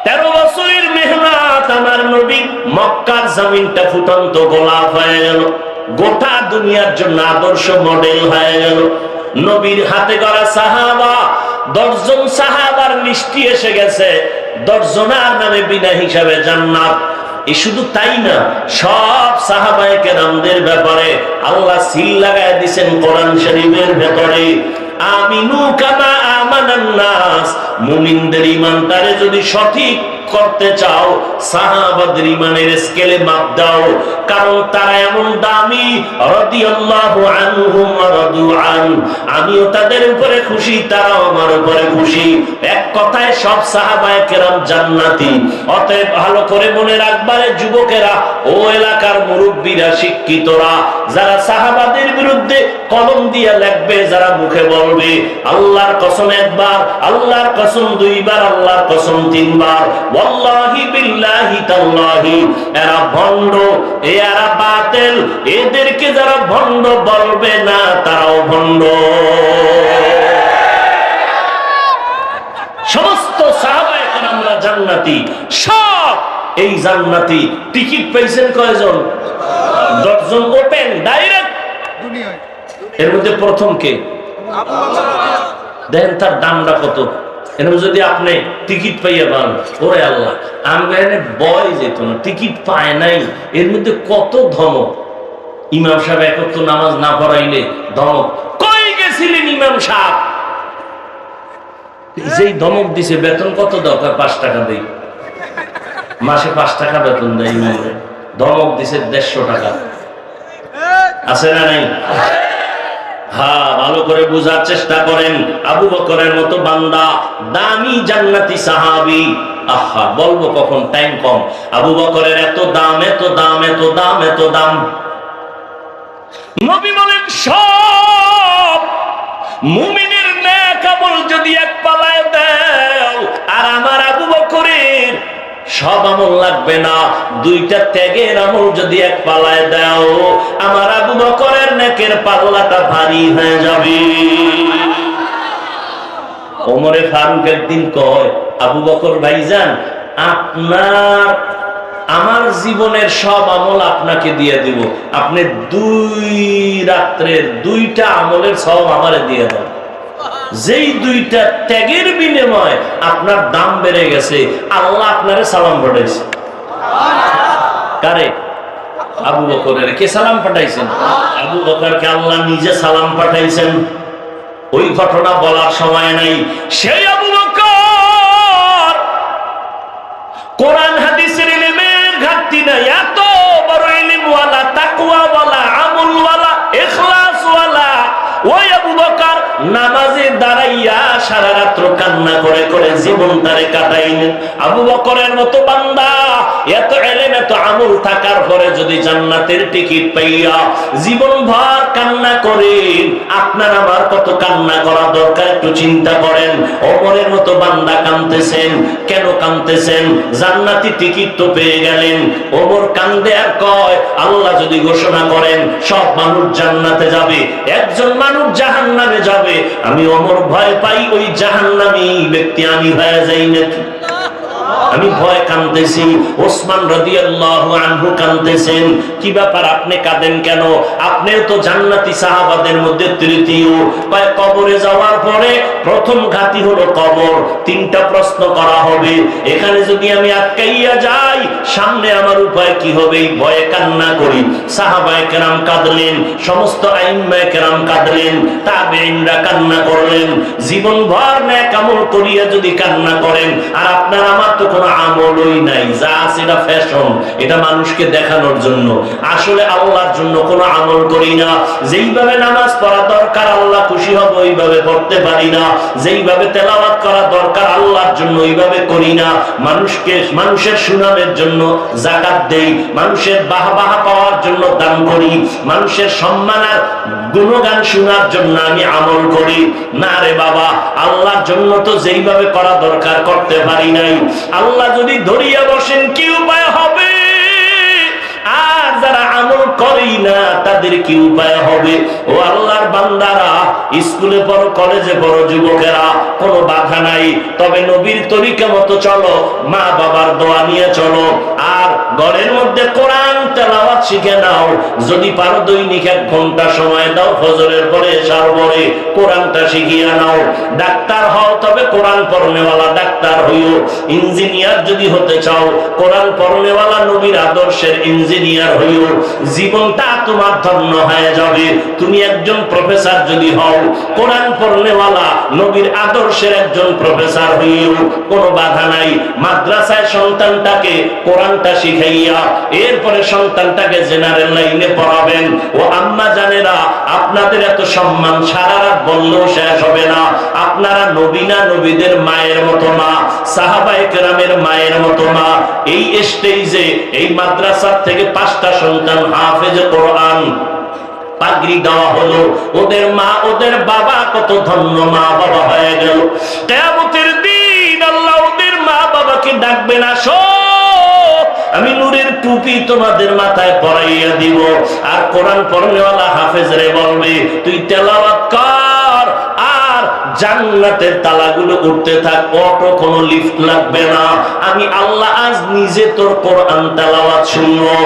13 বছরের মেহনত আমার নবী মক্কার জমিনটা ফুটন্ত গোলাপ হয়ে গেল, গোটা দুনিয়ার জন্য আদর্শ মডেল হয়ে গেল। নবীর হাতে গড়া সাহাবা, 10 জন সাহাবার লিস্টি এসে গেছে, 10 জনের নামে বিনা হিসাবে জান্নাত। এই শুধু তাই না, সব সাহাবায়ে কেরামদের ব্যাপারে আল্লাহ সিল লাগায় দিয়েছেন কোরআন শরীফের ভেতরে। আমিনু কামা আমানান নাস, মুমিনদের ঈমানটারে যদি সঠিক করতে চাও সাহাবাদের ঈমানের স্কেলে মাপ দাও, কারণ তারা এমন দামি। রাদিয়াল্লাহু আনহুম ওয়া রাদু আন, আমিও তাদের উপরে খুশি, তারাও আমার উপরে খুশি। এক কথায় সব সাহাবায়ে কেরাম জান্নাতি। অতএব ভালো করে মনে রাখবারে যুবকেরা, ও এলাকার মুরব্বীরা, শিক্ষিতরা, যারা সাহাবাদের বিরুদ্ধে কলম দিয়ে লিখবে, যারা মুখে বলবে আল্লাহর কসম 1 বার, আল্লাহর কসম 2 বার, আল্লাহর কসম 3 বার, ওয়াল্লাহি বিল্লাহি তাল্লাহি, এরা ভণ্ড, এরা বাতিল। এদেরকে যারা ভণ্ড বলবে না তারাও ভণ্ড। সমস্ত সাহাবায়ে কেরামরা জান্নাতি, সব এই জান্নাতি। টিকিট পেয়েছেন কয়জন? 10 জন, ওপেন ডাইরেক্ট। এর মধ্যে প্রথম কে? দেখেন তার দামটা কত। এর যদি আপনি টিকিট পাইয়া পান, ওরে আল্লাহ, আমরা এনে বয় যেত না, টিকিট পায় নাই। এর মধ্যে কত ধমক। ইমাম সাহেব একত্র নামাজ না পড়াইলে ধমক। কই গেছিলেন ইমাম সাহেব? যেই ধমক দিছে, বেতন কত দরকার? 5 টাকা দেই, মাসে 5 টাকা বেতন দেয় ইমামরে। ধমক দিছে 150 টাকা। আছে না নাই? হ্যাঁ, ভালো করে বুঝার চেষ্টা করেন। আবু বকরের মতো বান্দা, দামি জান্নাতি সাহাবী। আহা, বলবো কখন, টাইম কম। আবু বকরের এত দাম, এত দাম, এত দাম, এত দাম। নবী বলেন সব মুমিনের নেক আমল যদি এক পালায় দাও, আর আমার আবু বকরের সব আমল লাগবে না, 2টা ত্যাগের আমল যদি এক পালায় দাও, আমার আবু বকরের নেকের পাল্লাটা ভারী হয়ে যাবে। ওমরে ফারুক একদিন কয়, আবু বকর ভাইজান, আপনার আমার জীবনের সব আমল আপনাকে দিয়ে দিব, আপনি 2 রাত্রের 2টা আমলের সব আমারে দিয়ে দাও। যেই 2টা ত্যাগের বিনিময় আপনার দাম বেড়ে গেছে, আল্লাহ আপনারে সালাম পাঠাইছে। কারে? আবু বকরের। কে সালাম পাঠাইছেন? আবু বকরকে আল্লাহ নিজে সালাম পাঠাইছেন। ওই ঘটনা বলার সময় নাই। সেই আবু বকর কোরআন হাদিসের ইলমের ঘাটতি নাই, এত বড় ইলমওয়ালা, তাকওয়াওয়ালা, আমলওয়ালা, ইখলাসওয়ালা। ওই আবু বকর নামাজে দাঁড়াইয়া সারা রাত্র কান্না করে করে জীবনটারে কাটাইলেন। আবু বকরের মতো বান্দা এত ইলম এত আমল থাকার পরে যদি জান্নাতের টিকিট পাইয়া জীবন ভর কান্না করেন, আপনার আমার কত কান্না করা দরকার একটু চিন্তা করেন। ওমরের মতো বান্দা কাঁদতেছেন, কেন কাঁদতেছেন? জান্নাতি টিকিট তো পেয়ে গেলেন। ওমর কান্দে আর কয়, আল্লাহ যদি ঘোষণা করেন সব মানুষ জান্নাতে যাবে, একজন মানুষ জাহান্নামে যাবে, আমি ওমর ভয় পাই ওই জাহান্নামী ব্যক্তি আমি হয়ে যাই নাকি। আমি ভয় কাঁদতেছি। ওসমান রাদিয়াল্লাহু আনহু কাঁদতেছেন। কি ব্যাপার, আপনি কাঁদেন কেন? আপনিও তো জান্নাতি সাহাবাদের মধ্যে তৃতীয়। কবরে যাওয়ার পরে প্রথম ঘাতি হলো কবর। 3টা প্রশ্ন করা হবে। এখানে যদি আমি আটকাইয়া যাই, সামনে আমার উপায় কি হবে? এই ভয়ে কান্না করি। সাহাবায়ে কেরাম কাঁদলেন, সমস্ত আইম্মায়ে কেরাম কাঁদলেন, তাবেঈনরা কান্না করলেন। জীবন ভর নেক আমল করিয়া যদি কান্না করেন, আর আপনার আমার তো কোনো আমলই নাই, যা আছে এটা ফ্যাশন, এটা মানুষকে দেখানোর জন্য, আসলে আল্লাহর জন্য কোনো আমল করি না। যেইভাবে নামাজ পড়া দরকার আল্লাহ খুশি হবে ওইভাবে পড়তে পারি না, যেইভাবে তেলাওয়াত করা দরকার আল্লাহর জন্য ওইভাবে করি না। মানুষের সুনামের জন্য যাকাত দেই, মানুষের বাহবাহ পাওয়ার জন্য দান করি, মানুষের সম্মান আর গুণগান শোনার জন্য আমি আমল করি না। রে বাবা, আল্লাহর জন্য তো যেইভাবে করা দরকার করতে পারি নাই। আল্লাহ যদি ধরিয়া বসেন কি উপায় হবে? আর যারা আমল করেই না তাদের কি উপায় হবে? ও আল্লাহর বান্দারা, স্কুলে পড়ো, কলেজে পড়ো, যুবকেরা, কোনো বাধা নাই, তবে নবীর তরিকা মতো চলো, মা বাবার দোয়া নিয়ে চলো, আর ঘরের মধ্যে কোরআন তেলাওয়াত শিখে নাও। যদি পারো দৈনিক 1 ঘন্টা সময় দাও, ফজরের পরে এশার পরে কোরআনটা শিখিয়ে নাও। ডাক্তার হও, তবে কোরআন পড়নেওয়ালা ডাক্তার হইও। ইঞ্জিনিয়ার যদি হতে চাও, কোরআন পড়নেওয়ালা নবীর আদর্শের ইঞ্জিনিয়ার হইও। জীবনটা তোমার ধন্য হয়ে যাবে। তুমি একজন প্রফেসর যদি হও, কোরআন পড়নেওয়ালা নবীর আদর্শের একজন প্রফেসর হইও, কোনো বাধা নাই। মাদ্রাসায় সন্তানটাকে কোরআনটা শিখাইয়া এরপরে সন্তানটাকে জেনারেল লাইনে পড়াবেন। ও আম্মা জানেরা, আপনাদের এত সম্মান সারা রাত বললেও শেষ হবে না। আপনারা নবী না, নবীদের মায়ের মতো মা, সাহাবায়ে কেরামের মায়ের মতো মা। এই স্টেজে এই মাদ্রাসা থেকে 5টা সন্তান হাফেজে কোরআন পাগড়ি দেওয়া হলো। ওদের মা ওদের বাবা কত ধন্য মা বাবা হয়ে গেল। কিয়ামতের দিন আল্লাহ ওদের মা বাবাকে ডাকবেন, আসো, আমি নূরের টুপি তোমাদের মাথায় পরাইয়া দিব। আর কোরআন পড়নেওয়ালা হাফেজরে বলবে, তুই তেলাওয়াত কর, আর জান্নাতের তালাগুলো উঠতে থাক, অটো কোনো লিফট লাগবে না। আমি আল্লাহ আজ নিজে তোর কোরআন তেলাওয়াত শুনবো।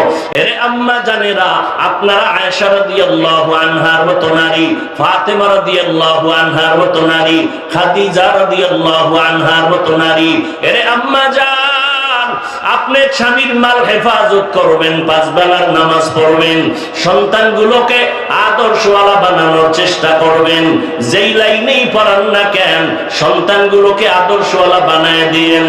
এরে আম্মা জানেরা, আপনারা আয়েশা রাদিয়াল্লাহু আনহার মতো নারী, ফাতেমা রাদিয়াল্লাহু আনহার মতো নারী, খাদিজা রাদিয়াল্লাহু আনহার মতো নারী। এরে আম্মা জান, আপনি স্বামীর মাল হেফাজত করবেন, 5 বেলার নামাজ পড়বেন, সন্তানগুলোকে আদর্শওয়ালা বানানোর চেষ্টা করবেন। যেই লাইনেই পড়ান না কেন, সন্তানগুলোকে আদর্শওয়ালা বানায় দিয়েন।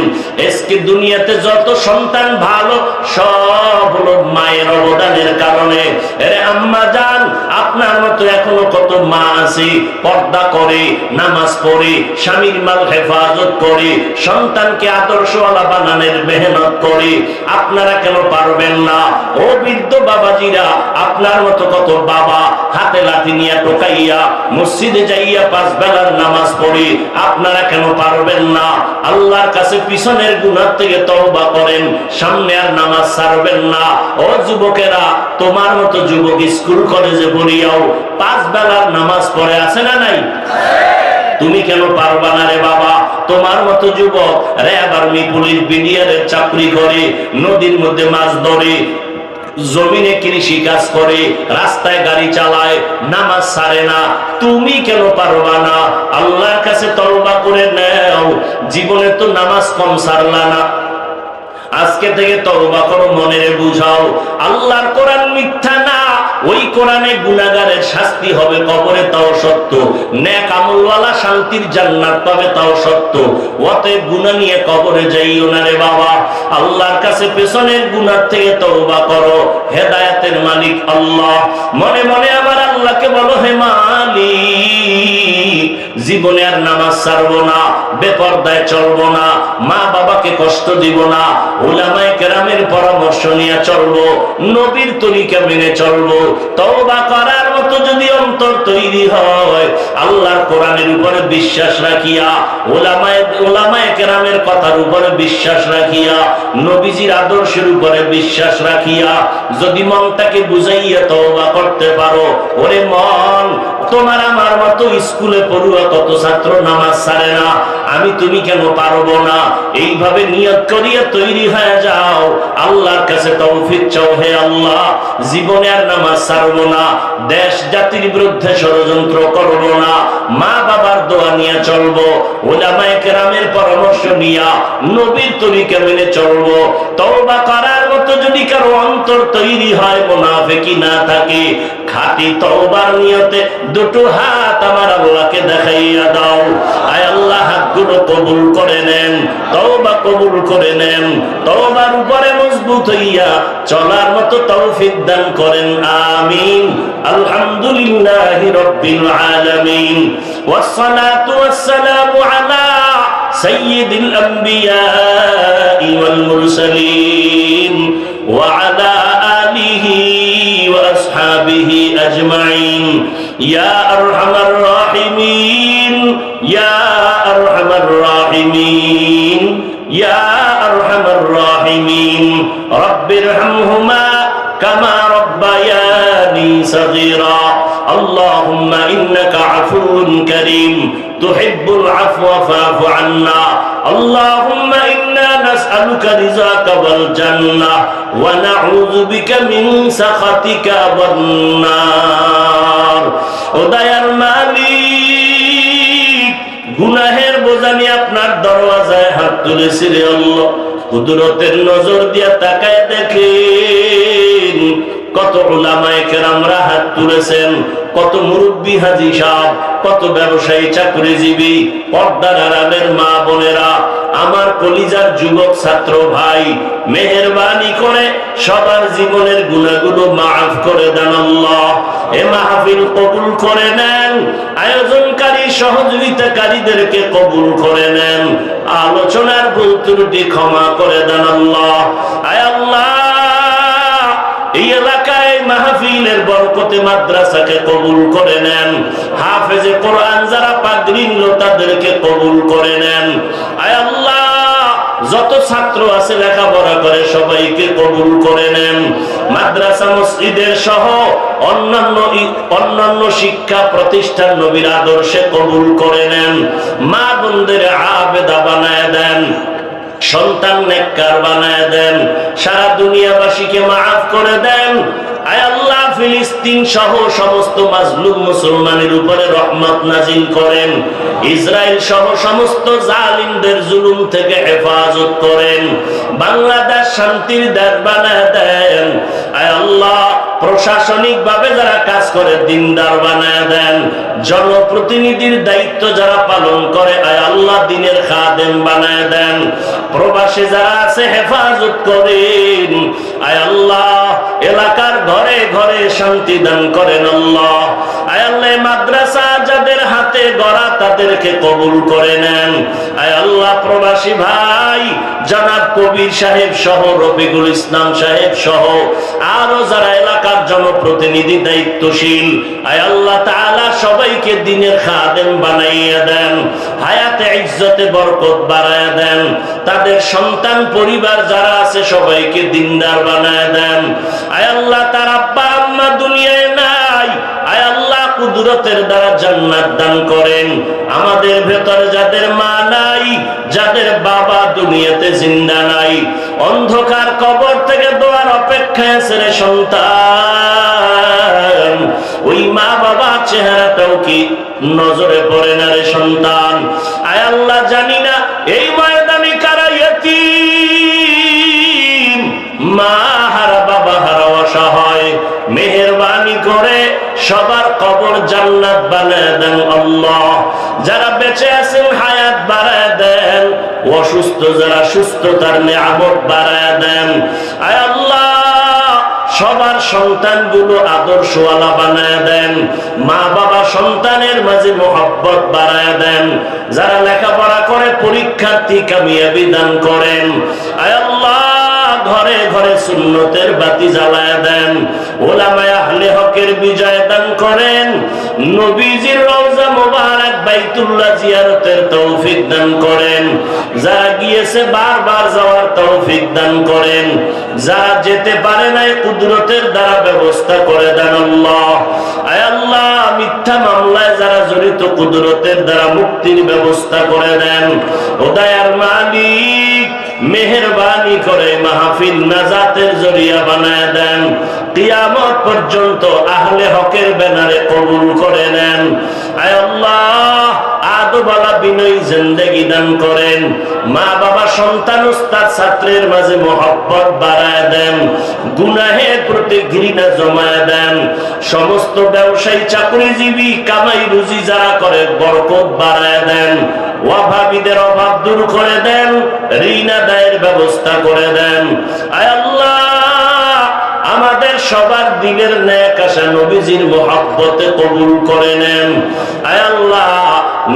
আজকে দুনিয়াতে যত সন্তান ভালো, সব হলো মায়ের অবদানের কারণে। আরে আম্মা জান, আপনার মতো এখনো কত মা আছে, পর্দা করে, নামাজ পড়ে, স্বামীর মাল হেফাজত করে, সন্তানকে আদর্শওয়ালা বানানোর মেহনত করে। আপনারা কেন পারবেন না? ও বৃদ্ধ বাবাজিরা, আপনার মতো কত বাবা হাতে লাঠি নিয়ে টোকাইয়া মসজিদে যাইয়া 5 বেলার নামাজ পড়ে, আপনারা কেন পারবেন না? আল্লাহর কাছে পিছনের গুনাহ থেকে তওবা করেন, সামনে আর নামাজ ছাড়বেন না। ও যুবকেরা, তোমার মতো যুবক স্কুল কলেজে পড়িয়াও 5 বেলার নামাজ পড়ে আছে না নাই? তুমি কেন পারবা না রে বাবা? তোমার মতো যুবক র্যাব, আর্মি, পুলিশ, বিডিআরের চাকরি করে, নদীর মধ্যে মাছ ধরে, জমিনে কৃষি কাজ করে, রাস্তায় গাড়ি চালায়, নামাজ ছাড়ে না। তুমি কেন পারবা না? আল্লাহর কাছে তওবা করে নাও। জীবনে তো নামাজ কম ছাড়লা না, আজকে থেকে তওবা করো, মনে বুঝাও আল্লাহর কোরআন মিথ্যা না। ওই কোরআনে গুনাহগারের শাস্তি হবে কবরে, তাও সত্য। নেক আমলওয়ালা শান্তির জান্নাত পাবে, তাও সত্য। অতএব গুনাহ নিয়ে কবরে যাইও না রে বাবা। আল্লাহর কাছে পেছনের গুনাহ থেকে তওবা করো। হেদায়েতের মালিক আল্লাহ। মনে মনে আমার আল্লাহকে বলো, হে মালিক, জীবনে আর নামাজ ছাড়বো না, বেপরদায় চলবো না, মা বাবাকে কষ্ট দিব না, উলামায়ে কেরামের পরামর্শ নিয়ে চলবো, নবীর তরিকা মেনে চলবো। তওবা করার মতো যদি অন্তর তৈরি হয়, আল্লাহর কোরআনের উপরে বিশ্বাস রাখিয়া, উলামায়ে কেরামের কথার উপরে বিশ্বাস রাখিয়া, নবীজির আদর্শের উপরে বিশ্বাস রাখিয়া যদি মনটাকে বুঝাইয়া তওবা করতে পারো, ওরে মন, তোমার আমার মতো স্কুলে পড়ুয়া কত ছাত্র নামাজ ছাড়ে না, আমি তুমি কেন পারবো না? এইভাবে নিয়ত করিয়া তৈরি হয়ে যাও, আল্লাহর কাছে তৌফিক চাও, হে আল্লাহ, জীবনে আর নামাজ ছাড়বো না, দেশ জাতির বিরুদ্ধে ষড়যন্ত্র করবো না, মা বাবার দোয়া নিয়ে চলবো, উলামায়ে কেরামের পরামর্শ নিয়া নবীর তরিকা মেনে চলবো। তওবা করার মতো যদি কারো অন্তর তৈরি হয়, মুনাফিকি না থাকে, খাঁটি তওবার নিয়তে দুটো হাত আমার আল্লাহকে দেখাইয়া দাও। আয় আল্লাহ, হাতগুলো কবুল করে নেন, তওবা কবুল করে নেন, তওবার উপরে মজবুত হইয়া চলার মতো তৌফিক দান করেন, আমিন। আলহামদুলিল্লাহি রাব্বিল আলামিন, ওয়াসসালাতু ওয়াসসালামু আলা সাইয়্যিদিল আমবিয়াই ওয়াল মুরসালিন ওয়া আলা আলিহি ওয়া আসহাবিহি আজমাইন। ইয়া আরহামার রাহিমিন, ইয়া আরহামার রাহিমিন, ইয়া আরহামার রাহিমিন। রব্বিরহামহুমা কামা রব্বায়ানি সগীরা। আল্লাহুম্মা ইন্নাকা আফুউন কারীম তুহিব্বুল আফওয়া ফা'ফু আন্না। আল্লাহুম্মা ইন্না নাসআলুকা রিযাকা ওয়াল জান্নাহ ওয়া নাউযু বিকা মিন সাখাতিকা ওয়ান নার। ও দয়ার মালিক, গুনাহের বোঝা নিয়ে আপনার দরওয়াজায় হাত তুলেছি রে আল্লাহ, কুদরতের নজর দিয়া তাকায় দেখেন কত উলামায়ে কেরামরা হাত তুলেছেন, কত মুরব্বী হাজী সাহেব, কত ব্যবসায়ী চাকরিজীবী, পর্দার আড়ালের মা বোনেরা, আমার কলিজার যুবক ছাত্র ভাই, মেহেরবানি করে সবার জীবনের গুনাহগুলো মাফ করে দেন আল্লাহ। এ মাহফিল কবুল করে নেন, আয়োজনকারী সহযোগিতাকারীদেরকে কবুল করে নেন, আলোচনার ভুল ত্রুটি ক্ষমা করে দেন আল্লাহ। আয় আল্লাহ, এই এলাকায় মাহফিলের বরকতে মাদ্রাসাকে কবুল করে নেন, হাফেজে কোরআন যারা পাগড়ি নিল তাদেরকে কবুল করে নেন। আয় আল্লাহ, যত ছাত্র আছে লেখাপড়া করে সবাইকে কবুল করে নেন, মাদ্রাসা মসজিদের সহ অন্যান্য শিক্ষা প্রতিষ্ঠান নবীর আদর্শে কবুল করে নেন, মা বোনদের আবেদা বানায় দেন, সন্তান নেককার বানায় দেন, সারা দুনিয়াবাসীকে মাফ করে দেন। আয় আল্লাহ, ফিলিস্তিন সহ সমস্ত মাজলুম মুসলমানের উপরে রহমত নাজিল করেন, ইসরায়েল সহ সমস্ত জালিমদের জুলুম থেকে হেফাজত করেন, বাংলাদেশ শান্তির দেশ বানায় দেন। আয় আল্লাহ, প্রশাসনিক ভাবে যারা কাজ করে দিনদার বানায় দেন, জনপ্রতিনিধির দায়িত্ব যারা পালন করে, আয় আল্লাহ, দিনের খাদেম বানায় দেন, প্রবাসী যারা আছে হেফাজত করেন। আয় আল্লাহ, এলাকার ঘরে ঘরে শান্তি দান করেন আল্লাহ। আয় আল্লাহ, মাদ্রাসা যাদের হাতে গড়া তাদেরকে কবুল করে নেন। আয় আল্লাহ, প্রবাসী ভাই জনাব কবির সাহেব সহ, রফিকুল ইসলাম সাহেব সহ আরো যারা এলাকার জনপ্রতিনিধি দায়িত্বশীল, আয় আল্লাহ তাআলা সবাইকে দিনের খাদেম বানাইয়া দেন, হায়াতে ইজ্জতে বরকত বাড়ায়া দেন, তাদের সন্তান পরিবার যারা আছে সবাইকে দিনদার বানায় দেন। আয় আল্লাহ, তার আব্বা আম্মা দুনিয়ায় নাই, আয় আল্লাহ কুদরতের দ্বারা জান্নাত দান করেন। আমাদের ভেতরে যাদের মা নাই, যাদের বাবা দুনিয়াতে জিন্দা নাই, অন্ধকার কবর থেকে দোয়ার অপেক্ষায় আছে রে সন্তান, ওই মা বাবার চেহারাটাও কি নজরে পড়ে না রে সন্তান? আয় আল্লাহ, জানি না এই ময়দানে কারা ইয়তীম, মা হারা বাবা হারা অসহায়, মেহেরবানি করে সবার কবর জান্নাত বানায় দেন আল্লাহ। যারা বেঁচে আছেন হায়াত বাড়ায় দেন, অসুস্থ যারা সুস্থতার নিয়ামত বাড়ায় দেন। আয় আল্লাহ, সবার সন্তানগুলো আদর্শওয়ালা বানায় দেন। মা বাবা সন্তানের মাঝে মহব্বত বাড়ায় দেন। যারা লেখাপড়া করে পরীক্ষার্থী কামিয়াবি দান করেন। আয় আল্লাহ, ঘরে ঘরে সুন্নতের বাতি জ্বালায় দেন। উলামায়ে আহলে হকের বিজয় দান করেন। নবীজির রওজা মুবারক বাইতুল্লাহ জিয়ারতের তৌফিক দান করেন। যারা গিয়েছে বারবার যাওয়ার তৌফিক দান করেন। যারা যেতে পারে নাই কুদরতের দ্বারা ব্যবস্থা করে দেন আল্লাহ। আয় আল্লাহ, মিথ্যা মামলায় যারা জড়িত কুদরতের দ্বারা মুক্তির ব্যবস্থা করে দেন। ও দয়ার মালিক, মেহেরবানি করে মাহফিল নাজাতের জরিয়া বানায় দেন। কিয়ামত পর্যন্ত আহলে হকের ব্যানারে কবুল করে নেন। আয় আল্লাহ, আদবালা বিনয়ী জিন্দেগি দান করেন। মা বাবা সন্তান উস্তাদ ছাত্রের মাঝে মহব্বত বাড়ায় দেন। গুনাহের প্রতি ঘৃণা জমায় দেন। সমস্ত ব্যবসায়ী চাকরিজীবী কামাই রুজি যারা করে বরকত বাড়ায় দেন। অভাবীদের অভাব দূর করে দেন। ঋণ আদায়ের ব্যবস্থা করে দেন। আয় আল্লাহ, আমাদের সবার দিলের নেক আশা নবীজির মহব্বতে কবুল করে নেন। আয় আল্লাহ,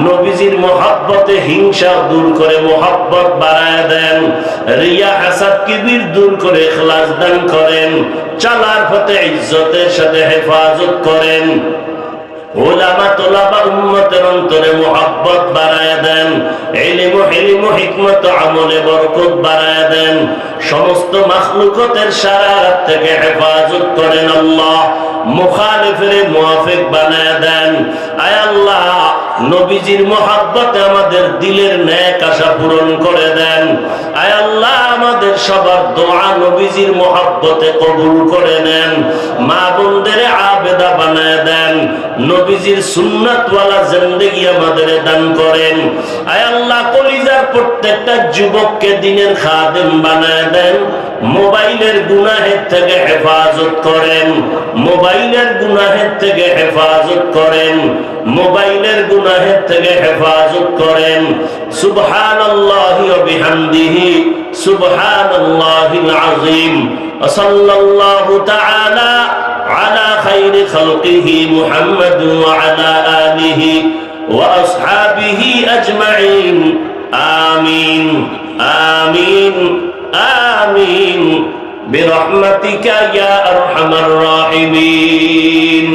নবীজির মহব্বতে হিংসা দূর করে মহব্বত বাড়ায় দেন। রিয়া হাসাদ কিবির দূর করে ইখলাস দান করেন। চলার পথে ইজ্জতের সাথে হেফাজত করেন। উলামা তোলাবা উম্মতের অন্তরে মুহাব্বত বাড়ায় দেন। ইলম ও হিলম ও হিকমত আমলে বরকত বাড়ায় দেন। সমস্ত মাখলুকাতের শারারত থেকে হেফাজত করেন আল্লাহ। মুখালিফের মুওয়াফিক বানায় দেন। আয় আল্লাহ, নবীজির মুহাব্বতে আমাদের দিলের নেক আশা পূরণ করে দেন। আয় আল্লাহ, আমাদের সবার দোয়া নবীজির মুহাব্বতে কবুল করে নেন। মা বোনদের আবেদা বানায় দেন। নবীজির সুন্নাতওয়ালা জিন্দেগি আমাদের দান করেন। আয় আল্লাহ, কলিজার প্রত্যেকটা যুবককে দ্বীনের খাদেম বানায় দেন। মোবাইলের গুনাহের থেকে হেফাজত করেন। মোবাইলের গুনাহের থেকে হেফাজত করেন। মোবাইলের গুনাহের থেকে হেফাজত করেন। সুবহানাল্লাহি ওয়া বিহামদিহি সুবহানাল্লাহিল আযীম। ওয়া সাল্লাল্লাহু তাআলা আলা খায়রি খালকিহি মুহাম্মাদ ওয়া আলা আলিহি ওয়া আসহাবিহি আজমাইন। আমিন আমিন আমিন বিরহমাতিকা ইয়া আরহামার রাহিমিন।